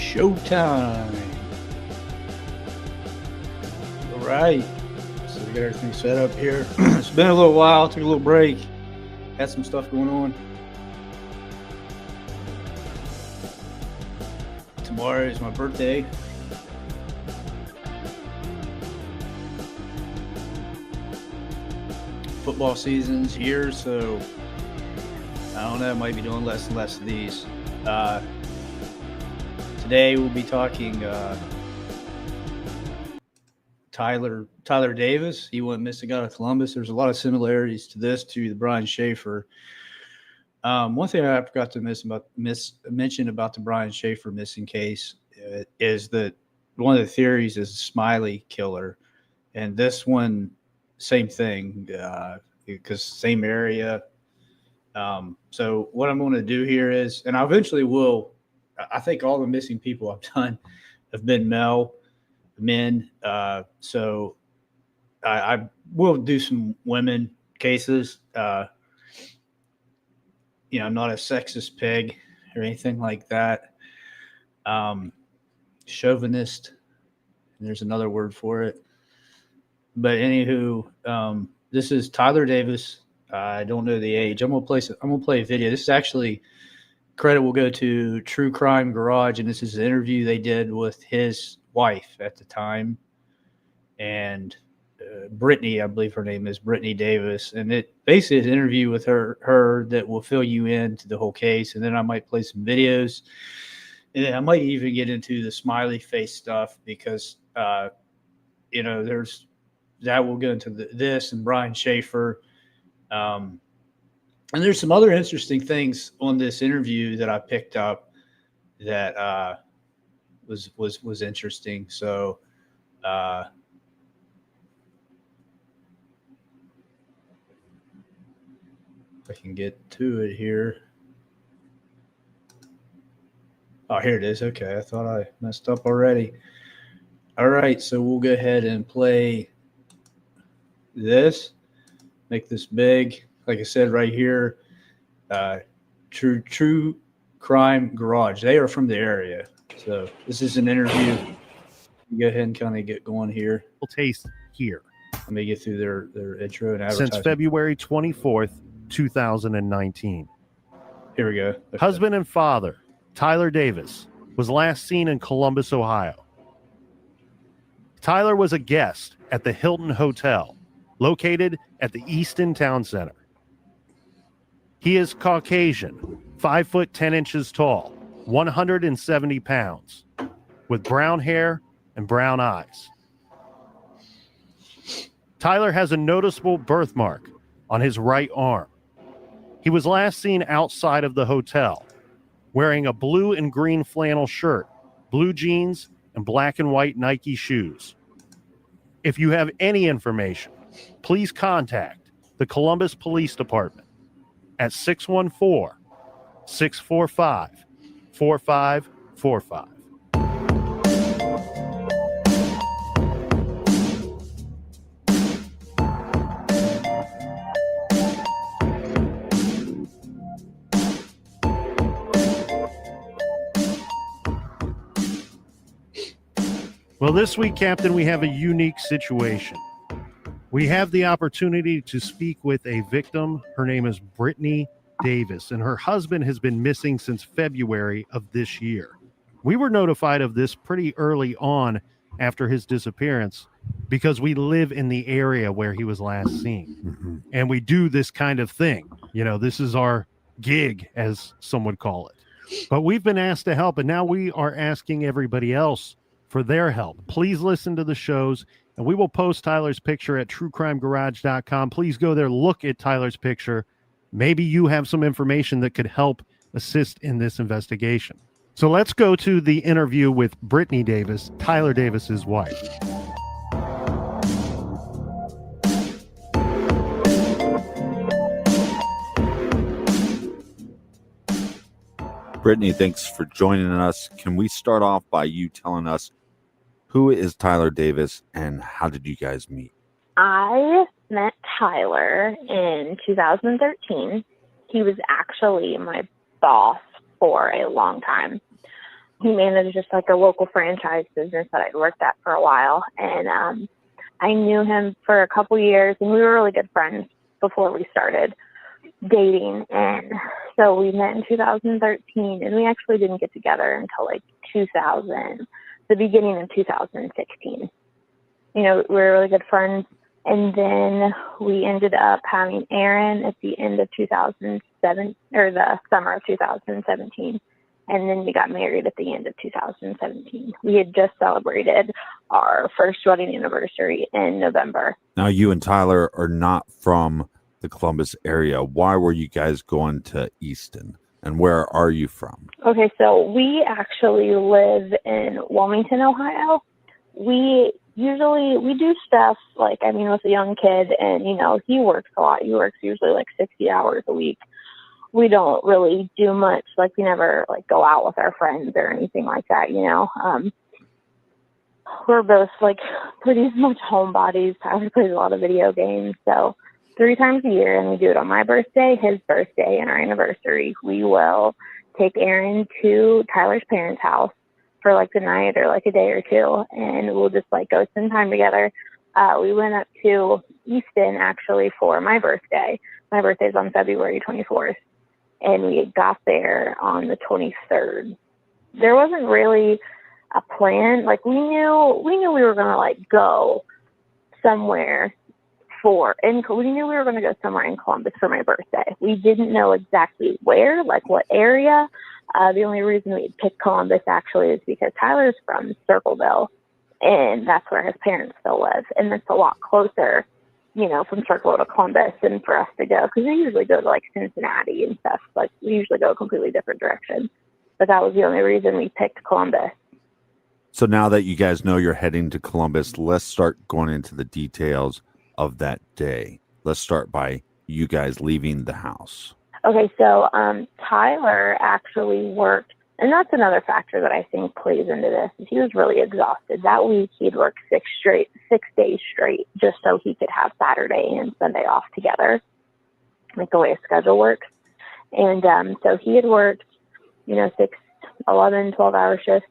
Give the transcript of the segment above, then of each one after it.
Showtime. All right. So we got everything set up here. It's been a little while. Took a little break. Had some stuff going on. Tomorrow is my birthday. Football season's here, so I don't know. I might be doing less and less of these. Today we'll be talking Tyler Davis. He went missing out of Columbus. There's a lot of similarities to this to the Brian Schaefer. One thing I forgot to mention about the Brian Schaefer missing case is that one of the theories is a Smiley killer, and this one, same thing, because same area. So what I'm going to do here is, and I eventually will. I think all the missing people I've done have been men. So I will do some women cases. I'm not a sexist pig or anything like that. Chauvinist. There's another word for it. But anywho, this is Tyler Davis. I don't know the age. I'm gonna play a video. This is actually, credit will go to True Crime Garage, and this is an interview they did with his wife at the time, and Brittany, I believe her name is Brittany Davis, and it basically is an interview with her that will fill you into the whole case, and then I might play some videos, and then I might even get into the smiley face stuff because there's that will go into this and Brian Schaefer. And there's some other interesting things on this interview that I picked up that was interesting. So if I can get to it here. Oh, here it is. Okay, I thought I messed up already. All right, so we'll go ahead and play this. Make this big. Like I said, right here, True Crime Garage. They are from the area. So this is an interview. Go ahead and kind of get going here. Taste here. Let me get through their intro and advertising. Since February 24th, 2019. Here we go. Okay. Husband and father, Tyler Davis, was last seen in Columbus, Ohio. Tyler was a guest at the Hilton Hotel, located at the Easton Town Center. He is Caucasian, 5 foot 10 inches tall, 170 pounds, with brown hair and brown eyes. Tyler has a noticeable birthmark on his right arm. He was last seen outside of the hotel, wearing a blue and green flannel shirt, blue jeans, and black and white Nike shoes. If you have any information, please contact the Columbus Police Department at 614-645-4545. Well, this week, Captain, we have a unique situation. We have the opportunity to speak with a victim. Her name is Brittany Davis, and her husband has been missing since February of this year. We were notified of this pretty early on after his disappearance because we live in the area where he was last seen. Mm-hmm. And we do this kind of thing. This is our gig, as some would call it. But we've been asked to help, and now we are asking everybody else for their help. Please listen to the shows, and we will post Tyler's picture at truecrimegarage.com. Please go there, look at Tyler's picture. Maybe you have some information that could help assist in this investigation. So let's go to the interview with Brittany Davis, Tyler Davis's wife. Brittany, thanks for joining us. Can we start off by you telling us who is Tyler Davis and how did you guys meet? I met Tyler in 2013. He was actually my boss for a long time. he managed just like a local franchise business that I'd worked at for a while. And I knew him for a couple years, and we were really good friends before we started dating. And so we met in 2013, and we actually didn't get together until like the beginning of 2016. You know, we were really good friends. And then we ended up having Aaron at the end of 2007, or the summer of 2017. And then we got married at the end of 2017. We had just celebrated our first wedding anniversary in November. Now, you and Tyler are not from the Columbus area. Why were you guys going to Easton? And where are you from? Okay, so we actually live in Wilmington, Ohio. We do stuff like, I mean, with a young kid, and, you know, he works a lot. He works usually like 60 hours a week. We don't really do much. Like, we never like go out with our friends or anything like that, you know. We're both like pretty much homebodies. Tyler plays a lot of video games. So 3 times a year, and we do it on my birthday, his birthday, and our anniversary, we will take Aaron to Tyler's parents' house for like the night or like a day or two, and we'll just like go spend time together. We went up to Easton actually for my birthday. My birthday's on February 24th, and we got there on the 23rd. There wasn't really a plan. Like, we knew we were gonna like go somewhere we knew we were gonna go somewhere in Columbus for my birthday. We didn't know exactly where, like what area. The only reason we picked Columbus actually is because Tyler's from Circleville, and that's where his parents still live, and it's a lot closer, you know, from Circleville to Columbus than for us to go, because we usually go to like Cincinnati and stuff. Like, we usually go a completely different direction, but that was the only reason we picked Columbus. So now that you guys know you're heading to Columbus, let's start going into the details of that day. Let's start by you guys leaving the house. Okay, so Tyler actually worked, and that's another factor that I think plays into this, is he was really exhausted. That week he'd worked 6 days straight, just so he could have Saturday and Sunday off together, like the way his schedule works. And so he had worked, you know, 6, 11, 12-hour shifts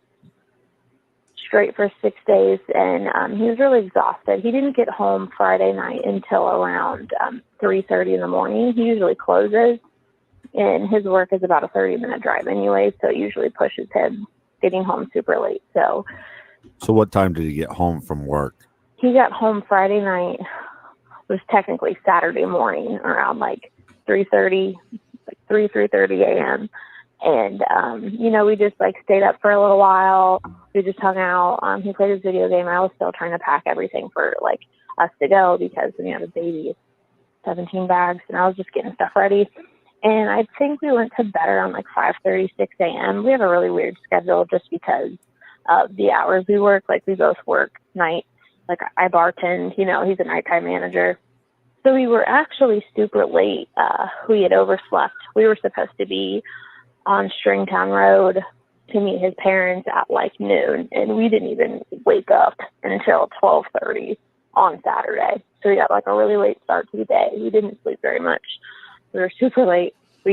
straight for 6 days, and he was really exhausted. He didn't get home Friday night until around 3:30 in the morning. He usually closes, and his work is about a 30-minute drive anyway, so it usually pushes him getting home super late. So what time did he get home from work? He got home Friday night. It was technically Saturday morning, around like 3:30 a.m. And, you know, we just like stayed up for a little while. We just hung out. He played his video game. I was still trying to pack everything for like us to go, because when you have a baby, 17 bags, and I was just getting stuff ready. And I think we went to bed around like 5:30, 6 a.m. We have a really weird schedule just because of the hours we work. Like, we both work nights. Like, I bartend, you know, he's a nighttime manager. So we were actually super late. We had overslept. We were supposed to be on Stringtown Road to meet his parents at like noon, and we didn't even wake up until 12:30 on Saturday. So we got like a really late start to the day. We didn't sleep very much. We were super late. Me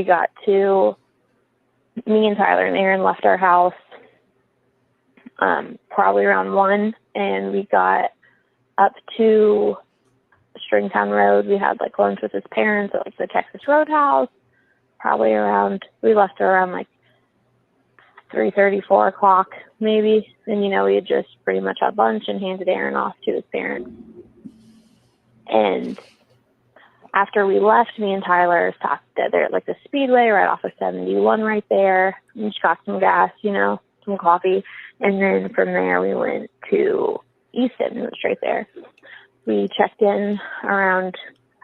and Tyler and Aaron left our house probably around 1, and we got up to Stringtown Road. We had like lunch with his parents at like the Texas Roadhouse. We left around like 3:30, 4 o'clock maybe. And, you know, we had just pretty much had lunch and handed Aaron off to his parents. And after we left, me and Tyler stopped there at like the Speedway right off of 71 right there. We just got some gas, you know, some coffee. And then from there we went to Easton. It was straight there. We checked in around,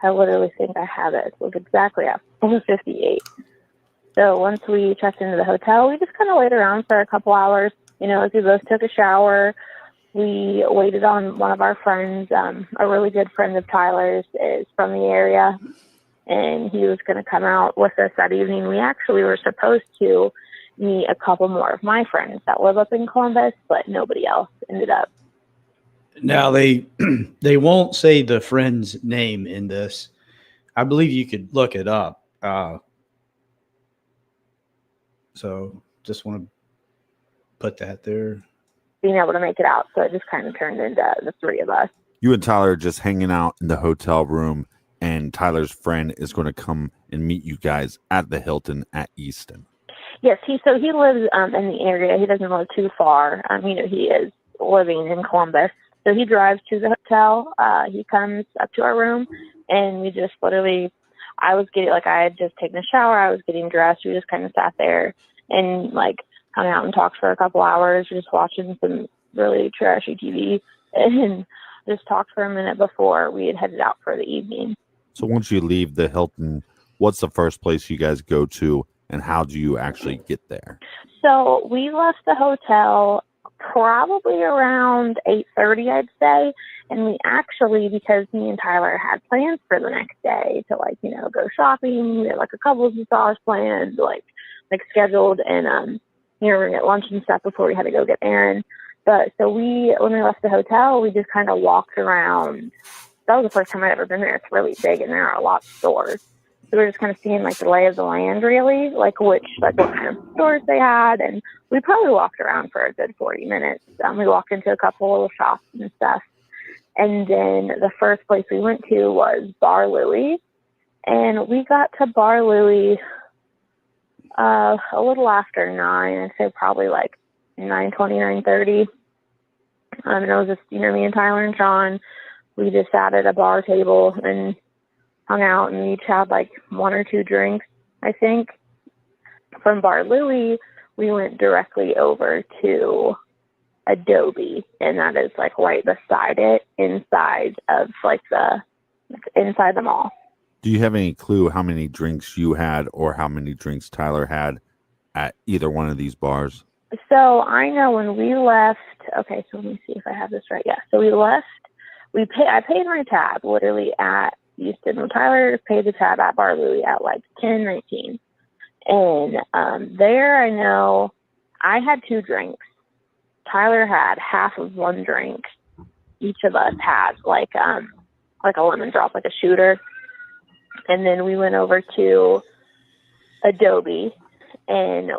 I literally think I have it. It was exactly at 4:58. So once we checked into the hotel, we just kind of laid around for a couple hours, you know, as we both took a shower. We waited on one of our friends. A really good friend of Tyler's is from the area, and he was going to come out with us that evening. We actually were supposed to meet a couple more of my friends that live up in Columbus, but nobody else ended up. Now, they won't say the friend's name in this. I believe you could look it up. So just want to put that there. being able to make it out. So it just kind of turned into the three of us. You and Tyler are just hanging out in the hotel room, and Tyler's friend is going to come and meet you guys at the Hilton at Easton. Yes, he lives in the area. He doesn't live too far. He is living in Columbus. So he drives to the hotel. He comes up to our room, and we just literally, I had just taken a shower. I was getting dressed. We just kind of sat there and hung out and talked for a couple hours, just watching some really trashy TV, and just talked for a minute before we had headed out for the evening. So once you leave the Hilton, what's the first place you guys go to, and how do you actually get there? So we left the hotel probably around 8:30, I'd say. And we actually, because me and Tyler had plans for the next day to go shopping, we had a couples massage planned, scheduled, and we're gonna get lunch and stuff before we had to go get Aaron. But so when we left the hotel, we just kind of walked around. That was the first time I'd ever been there. It's really big, and there are a lot of stores. So we were just kind of seeing the lay of the land, really, what kind of stores they had. And we probably walked around for a good 40 minutes. We walked into a couple little shops and stuff. And then the first place we went to was Bar Louie. And we got to Bar Louie a little after 9. I'd say probably 9:20, 9:30. And it was just, me and Tyler and Sean. We just sat at a bar table and hung out, and we each had 1 or 2 drinks, I think. From Bar Louie, we went directly over to Adobe, and that is right beside it, inside of inside the mall. Do you have any clue how many drinks you had or how many drinks Tyler had at either one of these bars? So I know when we left, okay, so let me see if I have this right. Yeah, so we left, I paid my tab literally at Easton. Tyler paid the tab at Bar Louie at 10:19. And there I know I had 2 drinks. Tyler had half of 1 drink. Each of us had a lemon drop, a shooter. And then we went over to Adobe, and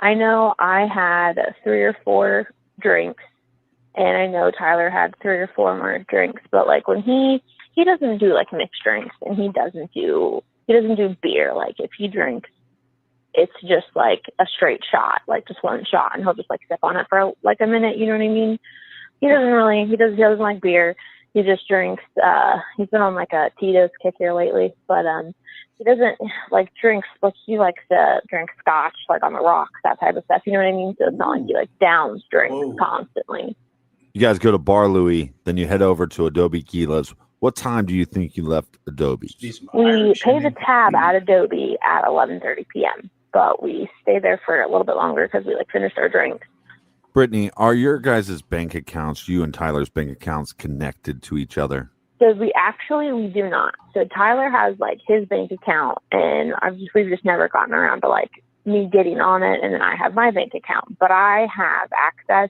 I know I had 3 or 4 drinks, and I know Tyler had 3 or 4 more drinks. But when he doesn't do mixed drinks, and he doesn't do beer. If he drinks, it's just a straight shot, just 1 shot, and he'll just sip on it for a minute. You know what I mean? He doesn't like beer. He just drinks. He's been on a Tito's kick here lately, but he doesn't drinks. He likes to drink scotch on the rocks, that type of stuff. You know what I mean? So it's not he downs drinks constantly. You guys go to Bar Louie, then you head over to Adobe Gila's. What time do you think you left Adobe? We paid the tab at Adobe at 11:30 p.m., but we stayed there for a little bit longer because we finished our drinks. Brittany, are your guys' bank accounts, you and Tyler's bank accounts, connected to each other? So we do not. So Tyler has his bank account, and we've just never gotten around to me getting on it, and then I have my bank account. But I have access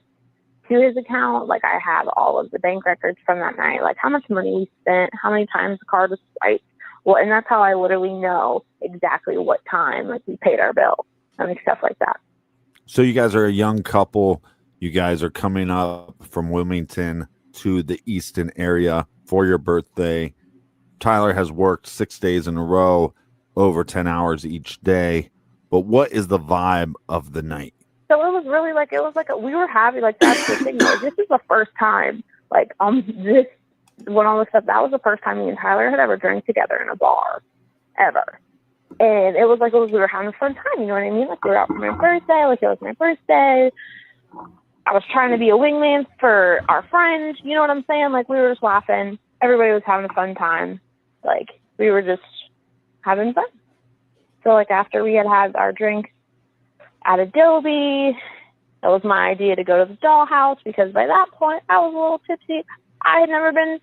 to his account. I have all of the bank records from that night, how much money we spent, how many times the card was swiped. Well, and that's how I literally know exactly what time we paid our bill. Stuff like that. So you guys are a young couple. You guys are coming up from Wilmington to the Easton area for your birthday. Tyler has worked 6 days in a row, over 10 hours each day. But what is the vibe of the night? So it was really we were happy. That's the thing. This is the first time, when all this stuff, that was the first time me and Tyler had ever drank together in a bar, ever. And it was we were having a fun time. You know what I mean? We were out for my birthday. It was my birthday. I was trying to be a wingman for our friends. You know what I'm saying? We were just laughing. Everybody was having a fun time. We were just having fun. So after we had our drinks at Adobe, it was my idea to go to the dollhouse because by that point I was a little tipsy. I had never been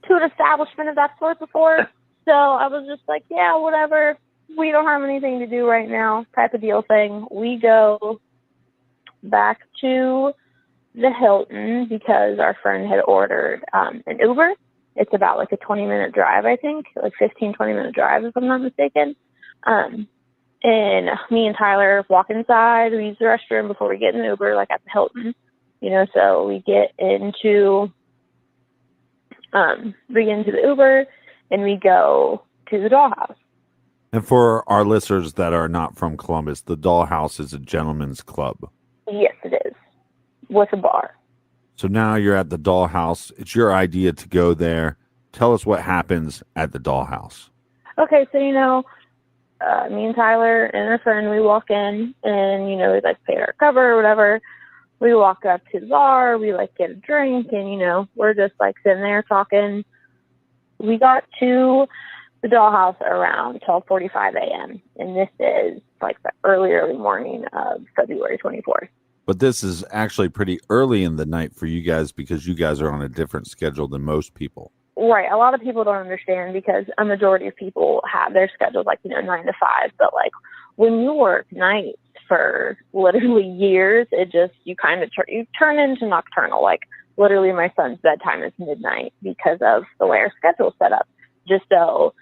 to an establishment of that sort before. So I was just yeah, whatever. We don't have anything to do right now type of deal thing. We go back to the Hilton because our friend had ordered an Uber. It's about a 20-minute drive, I think, 15, 20-minute drive if I'm not mistaken. And me and Tyler walk inside. We use the restroom before we get in the Uber, like at the Hilton. So we get into the Uber and we go to the Dollhouse. And for our listeners that are not from Columbus, the Dollhouse is a gentleman's club. Yes, it is, with a bar. So now you're at the Dollhouse. It's your idea to go there. Tell us what happens at the Dollhouse. Okay, so me and Tyler and our friend, we walk in and we like pay our cover or whatever. We walk up to the bar, we like get a drink, and we're just like sitting there talking. We got to the Dollhouse around 12:45 a.m. and this is like the early morning of February 24th. But this is actually pretty early in the night for you guys because you guys are on a different schedule than most people. Right. A lot of people don't understand because a majority of people have their schedules like 9 to 5, but like when you work nights for literally years, it just you turn into nocturnal. Like literally my son's bedtime is midnight because of the way our schedule's set up, just so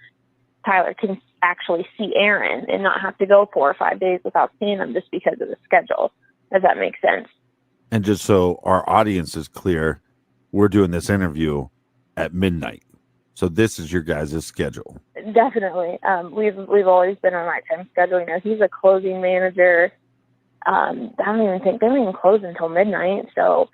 Tyler can actually see Aaron and not have to go 4 or 5 days without seeing him just because of the schedule. Does that make sense? And just so our audience is clear, we're doing this interview at midnight. So this is your guys' schedule. Definitely. We've always been on nighttime schedule. He's a closing manager. I don't even close until midnight. So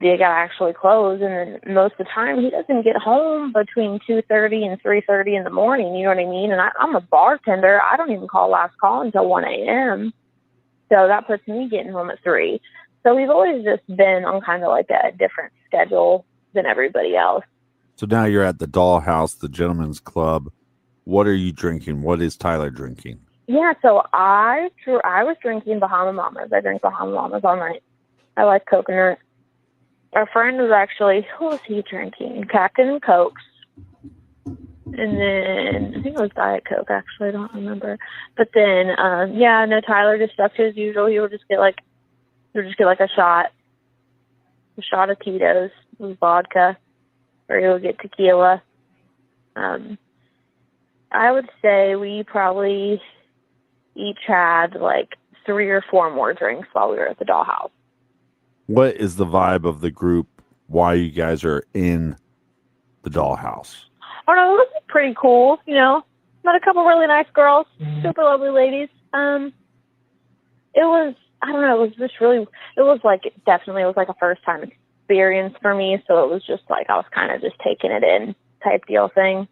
they got to actually close. And then most of the time he doesn't get home between 2:30 and 3:30 in the morning. You know what I mean? And I'm a bartender. I don't even call last call until 1 a.m. So that puts me getting home at 3. So we've always just been on kind of like a different schedule than everybody else. So now you're at the Dollhouse, the gentleman's club. What are you drinking? What is Tyler drinking? Yeah, so I was drinking Bahama Mamas. I drink Bahama Mamas all night. I like coconut. Our friend was actually, who was he drinking? Captain and Cokes. And then I think it was Diet Coke, actually. I don't remember. But then, Tyler just stuck to his usual. He would just get like a shot of Tito's with vodka, or he'll get tequila. I would say we probably each had like 3 or 4 more drinks while we were at the Dollhouse. What is the vibe of the group? Why you guys are in the Dollhouse? Oh no, it was pretty cool. Met a couple really nice girls, super lovely ladies. It was, I don't know, it was like a first time experience for me. So it was just like, I was kind of just taking it in type deal thing.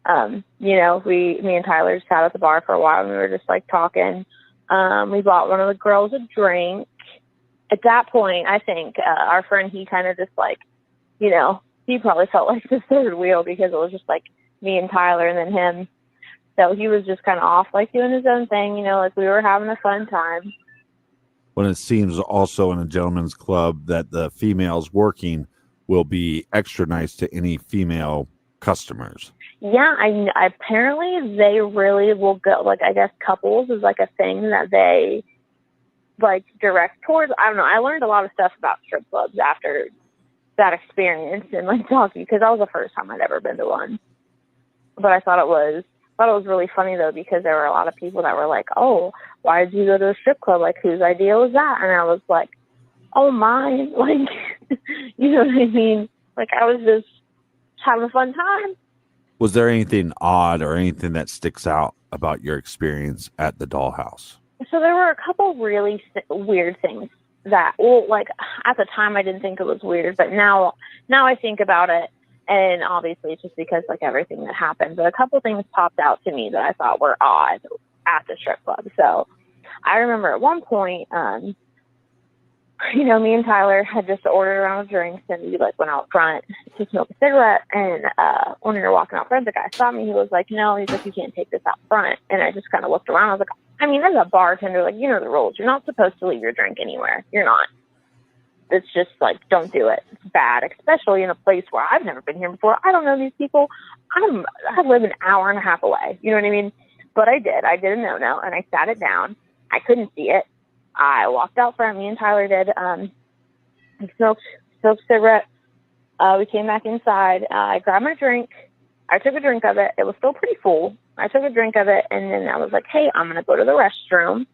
Me and Tyler just sat at the bar for a while and we were just like talking. We bought one of the girls a drink. At that point, I think our friend, he kind of just like, he probably felt like the third wheel because it was just like me and Tyler and then him. So he was just kind of off, like doing his own thing, like we were having a fun time. When it seems also in a gentleman's club that the females working will be extra nice to any female customers. Yeah, I apparently they really will go, like, I guess couples is like a thing that they like direct towards. I don't know. I learned a lot of stuff about strip clubs after that experience and like talking, because that was the first time I'd ever been to one. But I thought it was really funny though, because there were a lot of people that were like, "Oh, why did you go to a strip club? Like, whose idea was that?" And I was like, "Oh, mine." Like, you know what I mean? Like, I was just having a fun time. Was there anything odd or anything that sticks out about your experience at the Dollhouse? So there were a couple really weird things that, well, like at the time I didn't think it was weird, but now I think about it, and obviously it's just because like everything that happened, but a couple things popped out to me that I thought were odd at the strip club. So I remember at one point, me and Tyler had just ordered a round of drinks, and we like went out front to smoke a cigarette. And when we were walking out front, the guy saw me. He was like, "No," he's like, "You can't take this out front." And I just kind of looked around. I was like, I mean, as a bartender, like, you know the rules. You're not supposed to leave your drink anywhere. You're not. It's just like, don't do it. It's bad, especially in a place where I've never been here before. I don't know these people. I live an hour and a half away. You know what I mean? But I did a no-no, and I sat it down. I couldn't see it. I walked out front. Me and Tyler did. Smoked a cigarette. We came back inside. I grabbed my drink. I took a drink of it. It was still pretty full. I took a drink of it, and then I was like, hey, I'm going to go to the restroom.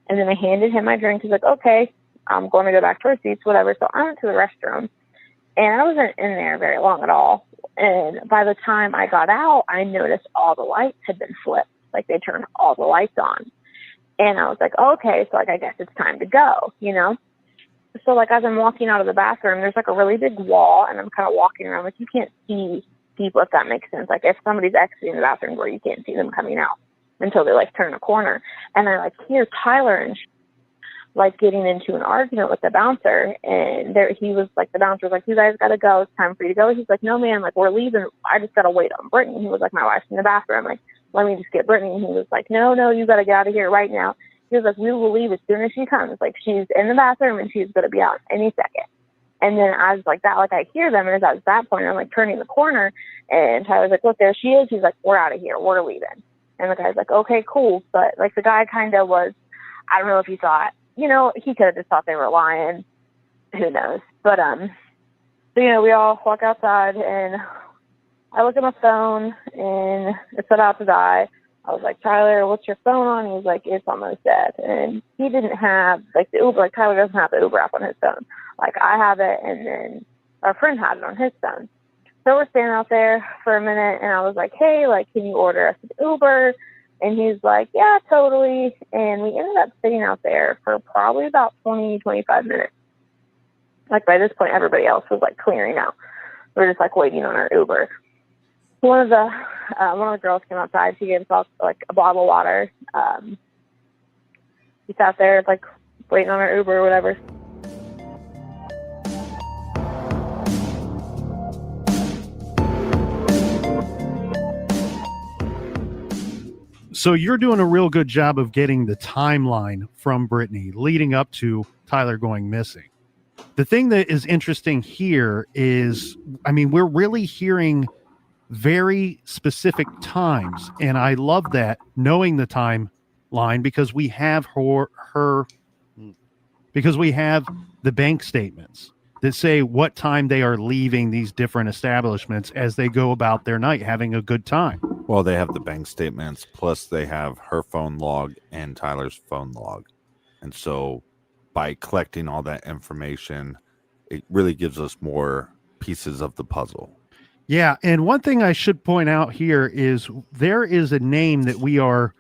And then I handed him my drink. He's like, okay, I'm going to go back to our seats, whatever. So I went to the restroom, and I wasn't in there very long at all. And by the time I got out, I noticed all the lights had been flipped. Like, they turned all the lights on. And I was like, okay, so, like, I guess it's time to go, you know? So, like, as I'm walking out of the bathroom, there's, like, a really big wall, and I'm kind of walking around. Like, you can't see people, if that makes sense. Like, if somebody's exiting the bathroom where you can't see them coming out until they, like, turn a corner. And I, like, hear Tyler and like, getting into an argument with the bouncer. And there he was, like, the bouncer was like, you guys got to go. It's time for you to go. He's like, no, man, like, we're leaving. I just got to wait on Brittany. He was like, my wife's in the bathroom. Like, let me just get Brittany. And he was like, no, you got to get out of here right now. He was like, we will leave as soon as she comes. Like, she's in the bathroom and she's going to be out any second. And then I was like that, like, I hear them. And at that point, I'm, like, turning the corner. And Tyler's like, look, there she is. He's like, we're out of here. We're leaving. And the guy's like, okay, cool. But, like, the guy kind of was, I don't know if he thought, you know, he could have just thought they were lying. Who knows? But, so, you know, we all walk outside, and I look at my phone, and it's set out to die. I was like, Tyler, what's your phone on? He was like, it's almost dead. And he didn't have, like, the Uber. Like, Tyler doesn't have the Uber app on his phone. Like, I have it, and then our friend had it on his phone. So we're standing out there for a minute, and I was like, hey, like, can you order us an Uber? And he's like, yeah, totally. And we ended up sitting out there for probably about 20, 25 minutes. Like, by this point, everybody else was, like, clearing out. We were just, like, waiting on our Uber. One of the girls came outside. She gave us, like, a bottle of water. We sat there, like, waiting on our Uber or whatever. So you're doing a real good job of getting the timeline from Brittany leading up to Tyler going missing. The thing that is interesting here is, I mean, we're really hearing very specific times, and I love that, knowing the timeline, because we have because we have the bank statements that say what time they are leaving these different establishments as they go about their night having a good time. Well, they have the bank statements, plus they have her phone log and Tyler's phone log. And so by collecting all that information, it really gives us more pieces of the puzzle. Yeah, and one thing I should point out here is there is a name that we are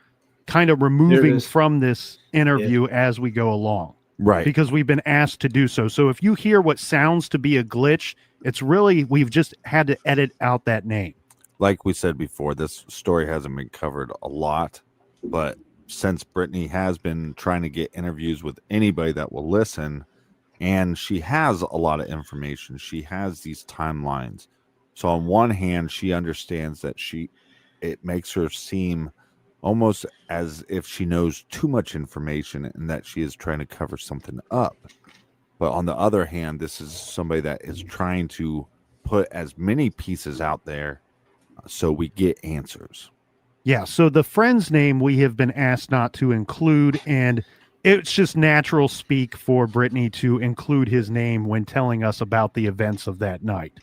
kind of removing from this interview as we go along. Right. Because we've been asked to do so. So if you hear what sounds to be a glitch, it's really, we've just had to edit out that name. Like we said before, this story hasn't been covered a lot, but since Brittany has been trying to get interviews with anybody that will listen, and she has a lot of information, she has these timelines. So on one hand, she understands that it makes her seem almost as if she knows too much information and that she is trying to cover something up. But on the other hand, this is somebody that is trying to put as many pieces out there so we get answers. Yeah, so the friend's name we have been asked not to include, and it's just natural speak for Brittany to include his name when telling us about the events of that night.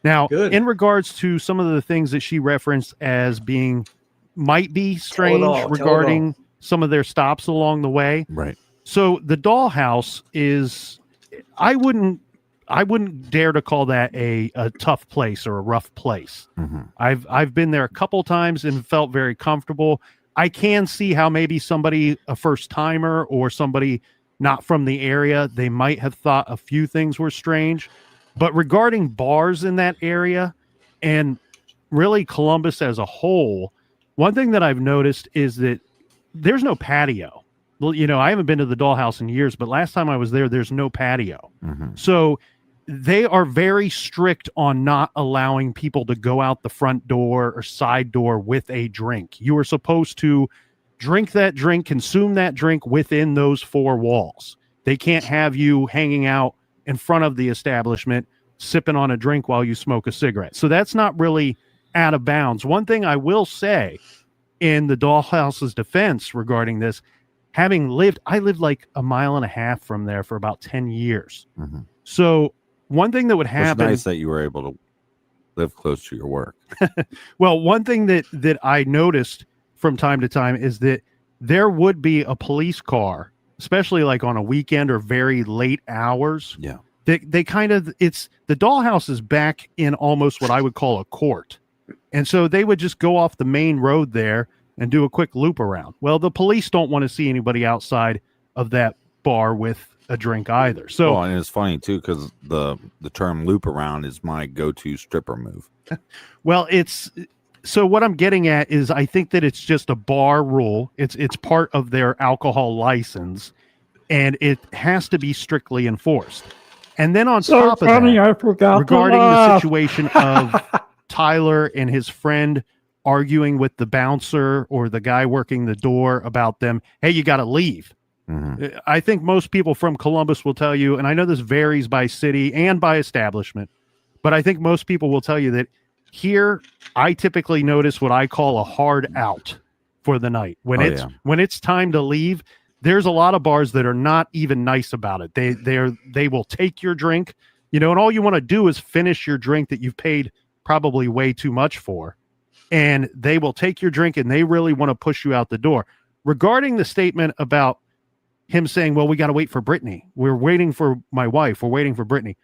Now, in regards to some of the things that she referenced as being might be strange regarding some of their stops along the way. Right. So the dollhouse is, I wouldn't dare to call that a tough place or a rough place. Mm-hmm. I've been there a couple times and felt very comfortable. I can see how maybe somebody, a first timer or somebody not from the area, they might have thought a few things were strange. But regarding bars in that area and really Columbus as a whole, one thing that I've noticed is that there's no patio. Well, you know, I haven't been to the dollhouse in years, but last time I was there, there's no patio. Mm-hmm. So they are very strict on not allowing people to go out the front door or side door with a drink. You are supposed to drink that drink, consume that drink within those four walls. They can't have you hanging out in front of the establishment, sipping on a drink while you smoke a cigarette. So that's not really out of bounds. One thing I will say in the dollhouse's defense regarding this, I lived like a mile and a half from there for about 10 years. Mm-hmm. So one thing that would happen. It's nice that you were able to live close to your work. Well, one thing that I noticed from time to time is that there would be a police car, especially like on a weekend or very late hours. Yeah. They kind of, it's the dollhouse is back in almost what I would call a court. And so they would just go off the main road there and do a quick loop around. Well, the police don't want to see anybody outside of that bar with a drink either. So, Well, and it's funny too, because the term loop around is my go-to stripper move. well, so what I'm getting at is I think that it's just a bar rule. It's part of their alcohol license, and it has to be strictly enforced. And then on So top of funny, that, I forgot regarding to the laugh. situation of Tyler and his friend arguing with the bouncer or the guy working the door about them, hey, you got to leave. Mhm. I think most people from Columbus will tell you, and I know this varies by city and by establishment, but I think most people will tell you that here I typically notice what I call a hard out for the night. When when it's time to leave, there's a lot of bars that are not even nice about it. They will take your drink, and all you want to do is finish your drink that you've paid probably way too much for. And they will take your drink and they really want to push you out the door. Regarding the statement about him saying, well, we got to wait for Brittany. We're waiting for my wife. We're waiting for Brittany.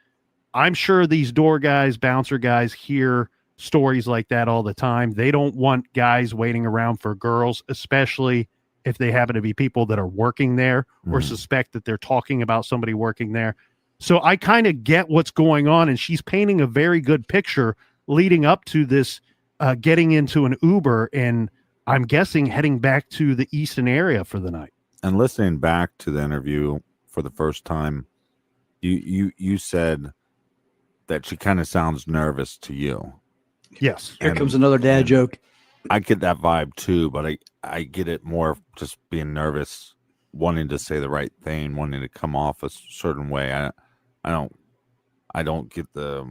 I'm sure these door guys, bouncer guys hear stories like that all the time. They don't want guys waiting around for girls, especially if they happen to be people that are working there or suspect that they're talking about somebody working there. So I kind of get what's going on. And she's painting a very good picture leading up to this getting into an Uber and I'm guessing heading back to the Easton area for the night. And listening back to the interview for the first time, you said that she kind of sounds nervous to you. Yes. Here comes another dad joke. I get that vibe too, but I get it more just being nervous, wanting to say the right thing, wanting to come off a certain way. I don't get the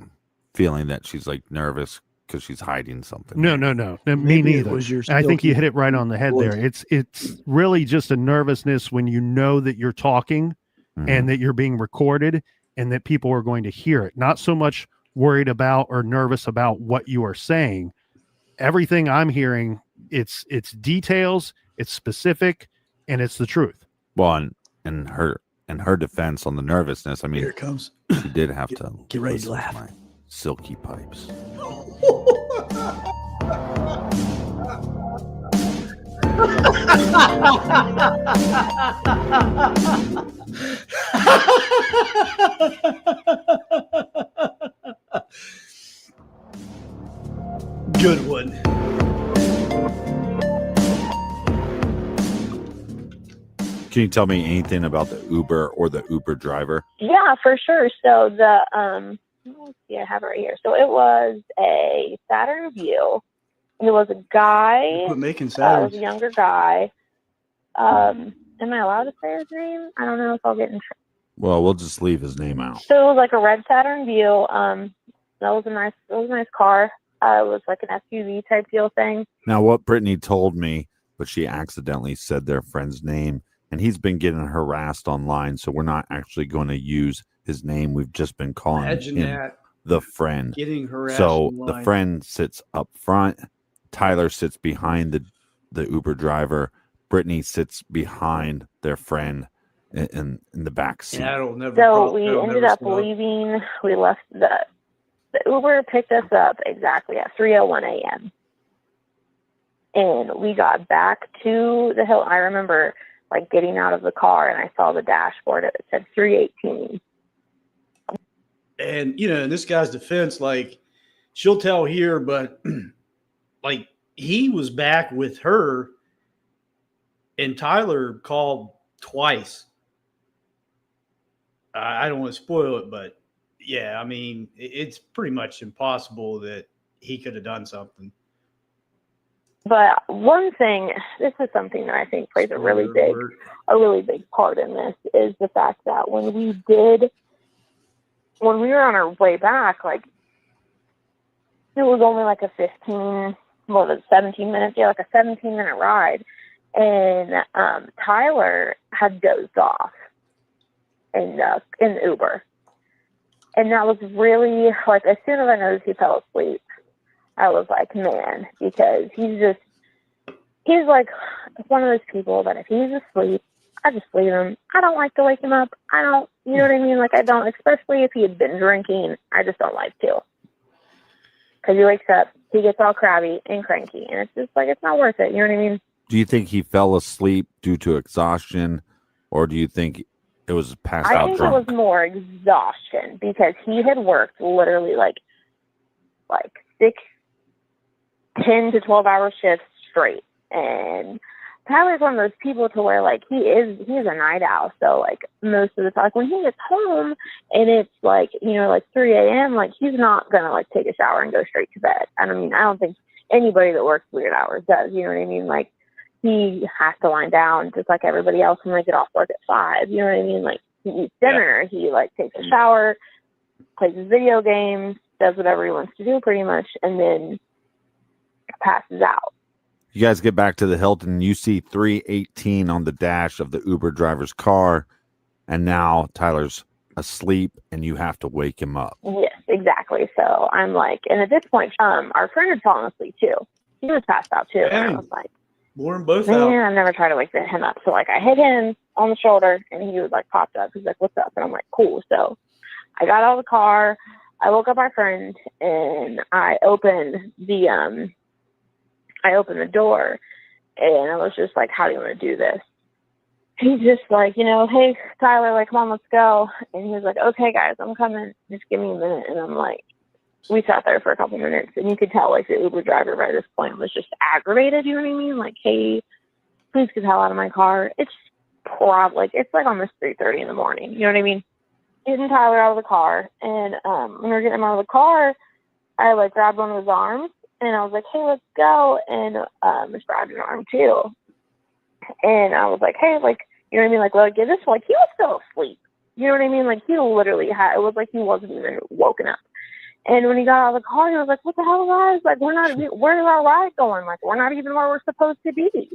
feeling that she's like nervous because she's hiding something. No. Me Maybe it neither. was your I think you silky hit it right on the head voice. there. It's really just a nervousness when you know that you're talking Mhm. and that you're being recorded and that people are going to hear it. Not so much worried about or nervous about what you are saying. Everything I'm hearing, it's details, it's specific, and it's the truth. Well, and her defense on the nervousness, I mean, Here it comes. she did have to Get ready to listen laugh. my silky pipes. Good one. Can you tell me anything about the Uber or the Uber driver? Yeah, for sure. So let's see, I have it right here. So it was a Saturn View. And it was a guy. Quit making It was sounds. a younger guy. Am I allowed to say his name? I don't know if I'll get in trouble. Well, we'll just leave his name out. So it was like a red Saturn View. That was a nice car. It was like an SUV type deal thing. Now, what Brittany told me, but she accidentally said their friend's name, and he's been getting harassed online, so we're not actually going to use his name. We've just been calling Imagine him that. the friend. Getting harassed. So online. the friend sits up front. Tyler sits behind the Uber driver. Brittany sits behind their friend in the back seat. Yeah, that'll never. So we that'll ended never up stop. leaving. We left the Uber picked us up exactly at 3:01 a.m. And we got back to the hill. I remember like getting out of the car and I saw the dashboard. It said 318. And in this guy's defense, like she'll tell here, but like he was back with her, and Tyler called twice. I don't want to spoil it, but yeah, I mean, it's pretty much impossible that he could have done something. But one thing, this is something that I think plays a really big part in this, is the fact that when we were on our way back, like it was only like a 17 minutes, like a 17-minute ride. And Tyler had dozed off in the Uber. And that was really, like, as soon as I noticed he fell asleep, I was like, man, because he's like one of those people that if he's asleep, I just leave him. I don't like to wake him up. I don't, you know what I mean? Like, I don't, especially if he had been drinking, I just don't like to. Because he wakes up, he gets all crabby and cranky, and it's just like, it's not worth it. You know what I mean? Do you think he fell asleep due to exhaustion, or do you think it was passed I out think drunk? it was more exhaustion because he had worked literally like 10 to 12 hour shifts straight. And Tyler's one of those people to where like he's a night owl. So like most of the time when he gets home and it's like, you know, like 3 a.m., like he's not gonna like take a shower and go straight to bed. I mean, I don't think anybody that works weird hours does, you know what I mean? Like he has to wind down just like everybody else when they get off work at 5, you know what I mean? Like he eats dinner, he like takes a shower, plays his video games, does whatever he wants to do pretty much, and then passes out. You guys get back to the Hilton, you see 318 on the dash of the Uber driver's car, and now Tyler's asleep and you have to wake him up. Yes, exactly. So I'm like, and at this point, our friend had fallen asleep too. He was passed out too. And I was like, Wore them both man, out. I've never tried to wake him up. So like I hit him on the shoulder and he was like popped up. He's like, what's up? And I'm like, cool. So I got out of the car, I woke up our friend, and I opened the door, and I was just like, how do you want to do this? He's just like, you know, hey, Tyler, like, come on, let's go. And he was like, okay, guys, I'm coming. Just give me a minute. And I'm like, we sat there for a couple minutes, and you could tell, like, the Uber driver by this point was just aggravated, you know what I mean? Like, hey, please get the hell out of my car. It's it's like almost 3:30 in the morning, you know what I mean? Getting Tyler out of the car, and when we were getting him out of the car, I, like, grabbed one of his arms, and I was like, hey, let's go. And Miss grabbed an arm too. And I was like, hey, like, you know what I mean? Like, let get this. Like, he was still asleep. You know what I mean? Like, he literally it was like he wasn't even woken up. And when he got out of the car, he was like, what the hell, guys? Like, where's our ride going? Like, we're not even where we're supposed to be.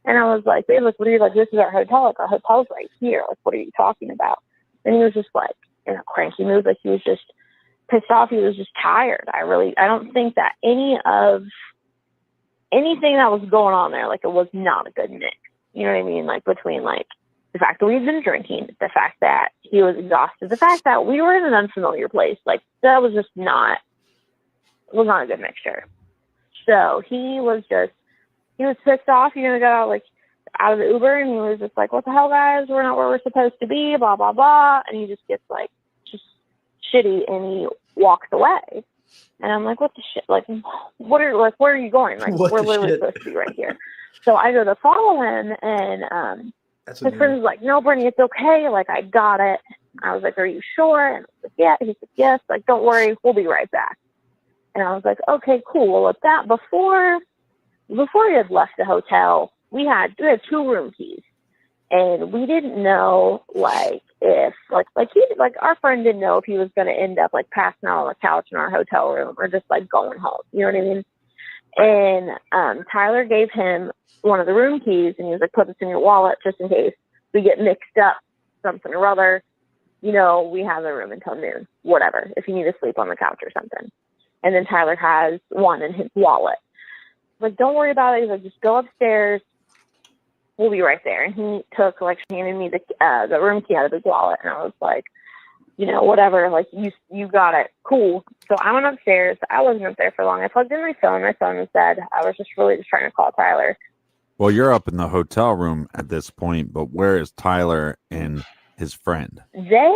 And I was like, babe, like, what are you, like, this is our hotel. Like, our hotel's right here. Like, what are you talking about? And he was just like in a cranky mood. Like, he was just pissed off. He was just tired. I don't think that anything that was going on there, like, it was not a good mix. You know what I mean? Like, between, like, the fact that we'd been drinking, the fact that he was exhausted, the fact that we were in an unfamiliar place, like, that was just not a good mixture. So he was pissed off. You know, got out of the Uber, and he was just like, what the hell, guys? We're not where we're supposed to be, blah, blah, blah. And he just gets, like, just shitty, and he walks away. And I'm like, what the shit? Like, where are you going? Like, we're literally supposed to be right here. So I go to follow him, and his friend was like, no, Brittany, it's okay. Like, I got it. I was like, are you sure? And I was like, yeah. He said, yes. Like, don't worry, we'll be right back. And I was like, okay, cool. Well, at that, before he had left the hotel, we had 2 room keys, and we didn't know, like, if our friend didn't know if he was going to end up, like, passing out on the couch in our hotel room or just, like, going home. You know what I mean? And Tyler gave him one of the room keys, and he was like, put this in your wallet just in case we get mixed up, something or other. You know, we have the room until noon, whatever, if you need to sleep on the couch or something. And then Tyler has one in his wallet. Like, don't worry about it. He's like, just go upstairs. We'll be right there. And he took, like, handed me the room key out of his wallet. And I was like, you know, whatever, like, you got it. Cool. So I went upstairs. I wasn't up there for long. I plugged in my phone. My phone was dead. I was just really just trying to call Tyler. Well, you're up in the hotel room at this point, but where is Tyler and his friend? They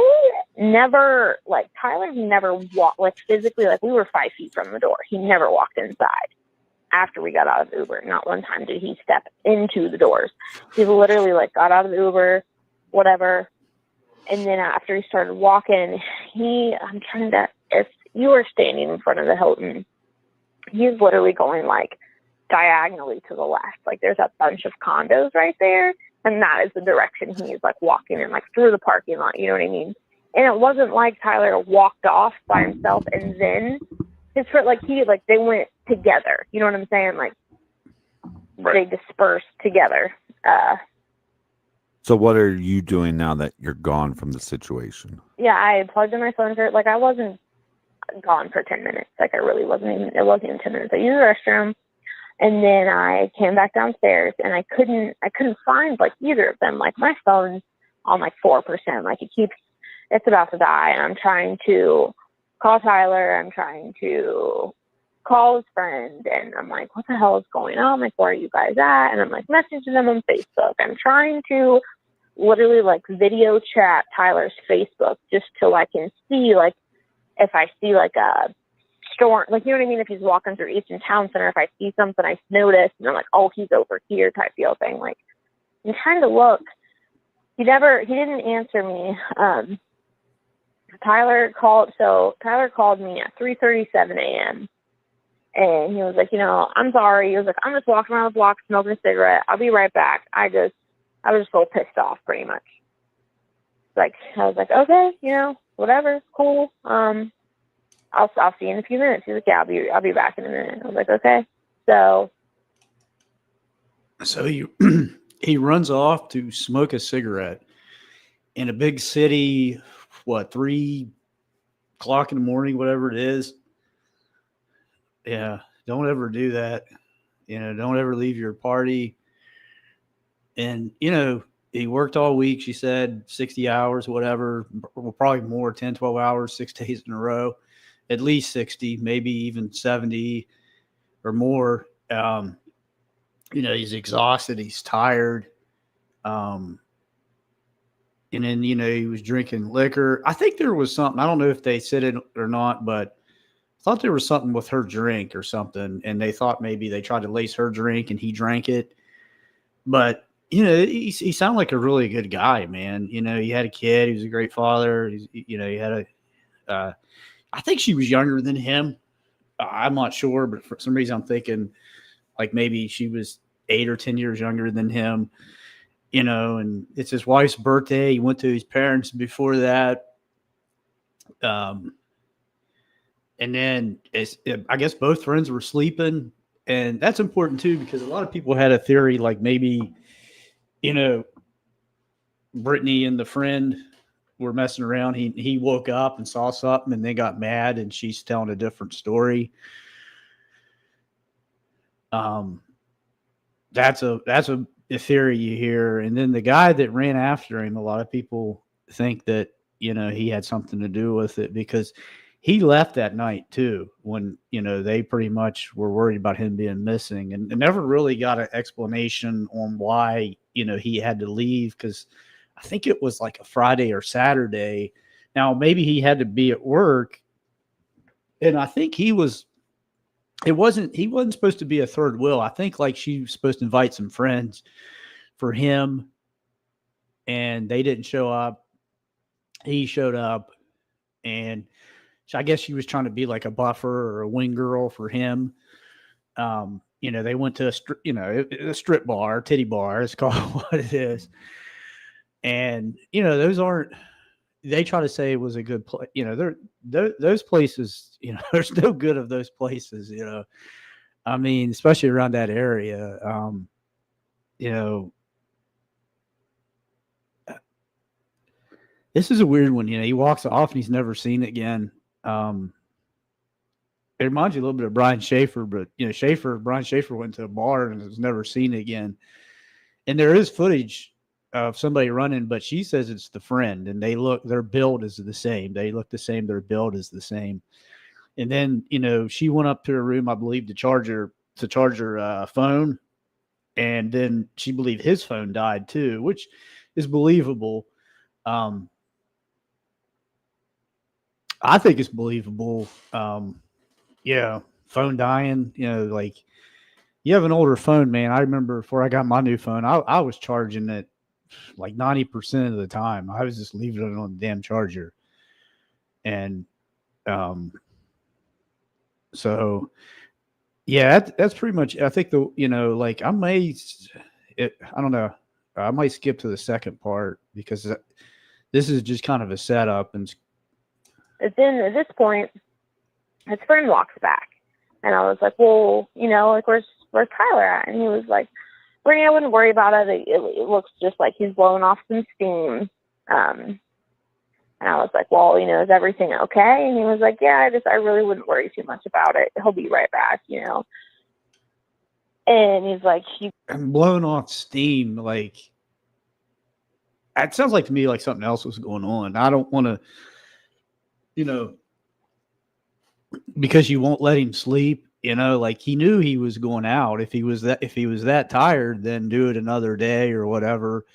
never, like, Tyler never walked, like, physically, like, we were 5 feet from the door. He never walked inside after we got out of the Uber. Not one time did he step into the doors. He literally, like, got out of the Uber, whatever. And then after he started walking, if you were standing in front of the Hilton, he's literally going, like, diagonally to the left. Like, there's a bunch of condos right there, and that is the direction he's, like, walking in, like, through the parking lot. You know what I mean? And it wasn't like Tyler walked off by himself and then his friend, like, they went together. You know what I'm saying? Like, They dispersed together. So what are you doing now that you're gone from the situation? Yeah, I plugged in my phone for, like, I wasn't gone for 10 minutes. Like, it wasn't even 10 minutes. I used the restroom, and then I came back downstairs, and I couldn't find, like, either of them. Like, my phone's on, like, 4%. Like, it's about to die, and I'm trying to call Tyler. I'm trying to call his friend, and I'm like, what the hell is going on? Like, where are you guys at? And I'm, like, messaging them on Facebook. I'm trying to literally, like, video chat Tyler's Facebook just so I can see, like, if I see, like, a store, like, you know what I mean? If he's walking through Eastern Town Center, if I see something I notice, and I'm like, oh, he's over here type deal thing. Like, I'm trying to look. He didn't answer me. Tyler called me at 3:37 a.m. and he was like, I'm sorry. He was like, I'm just walking around the block smoking a cigarette. I'll be right back. I was just so pissed off, pretty much. Like, I was like, okay, whatever, cool. I'll see you in a few minutes. He's like, yeah, I'll be back in a minute. I was like, okay. So he runs off to smoke a cigarette in a big city. What, 3 o'clock in the morning, whatever it is. Yeah, don't ever do that. Don't ever leave your party. And he worked all week. She said 60 hours, whatever, well, probably more, 10, 12 hours, 6 days in a row, at least 60, maybe even 70 or more. He's exhausted. He's tired. And then, he was drinking liquor. I think there was something. I don't know if they said it or not, but I thought there was something with her drink or something. And they thought maybe they tried to lace her drink and he drank it. But, he sounded like a really good guy, man. He had a kid. He was a great father. He had I think she was younger than him. I'm not sure, but for some reason I'm thinking like maybe she was 8 or 10 years younger than him. And it's his wife's birthday. He went to his parents before that. And then I guess both friends were sleeping. And that's important too, because a lot of people had a theory, like maybe, Brittany and the friend were messing around. He woke up and saw something and they got mad and she's telling a different story. That's a theory you hear. And then the guy that ran after him, a lot of people think that, he had something to do with it because he left that night too, when, they pretty much were worried about him being missing and never really got an explanation on why, he had to leave. Cause I think it was like a Friday or Saturday. Now, maybe he had to be at work, and I think he wasn't supposed to be a third wheel. I think like she was supposed to invite some friends for him and they didn't show up. He showed up and I guess she was trying to be like a buffer or a wing girl for him. They went to a strip bar, titty bar, it's called what it is. And, those aren't, they try to say it was a good place. Those places, there's no good of those places, I mean, especially around that area. This is a weird one. He walks off and he's never seen it again. It reminds you a little bit of Brian Schaefer, but Brian Schaefer went to a bar and was never seen again. And there is footage of somebody running, but she says it's the friend, and their build is the same. They look the same. Their build is the same. And then, she went up to her room, I believe, to charge her phone. And then she believed his phone died too, which is believable. I think it's believable. Yeah, phone dying, like you have an older phone, man. I remember before I got my new phone, I was charging it like 90% of the time. I was just leaving it on the damn charger. And so yeah, that's pretty much, I think like I don't know. I might skip to the second part because this is just kind of a setup. And then at this point, his friend walks back, and I was like, well, like, where's Tyler at? And he was like, Brittany, I wouldn't worry about it. It looks just like he's blowing off some steam. And And I was like, well, you know, is everything okay? And he was like, yeah, I really wouldn't worry too much about it. He'll be right back, you know. And he's like, I'm blowing off steam. Like, it sounds like to me like something else was going on. I don't want to, you know, because you won't let him sleep. You know, like he knew he was going out. If he was that tired, then do it another day or whatever.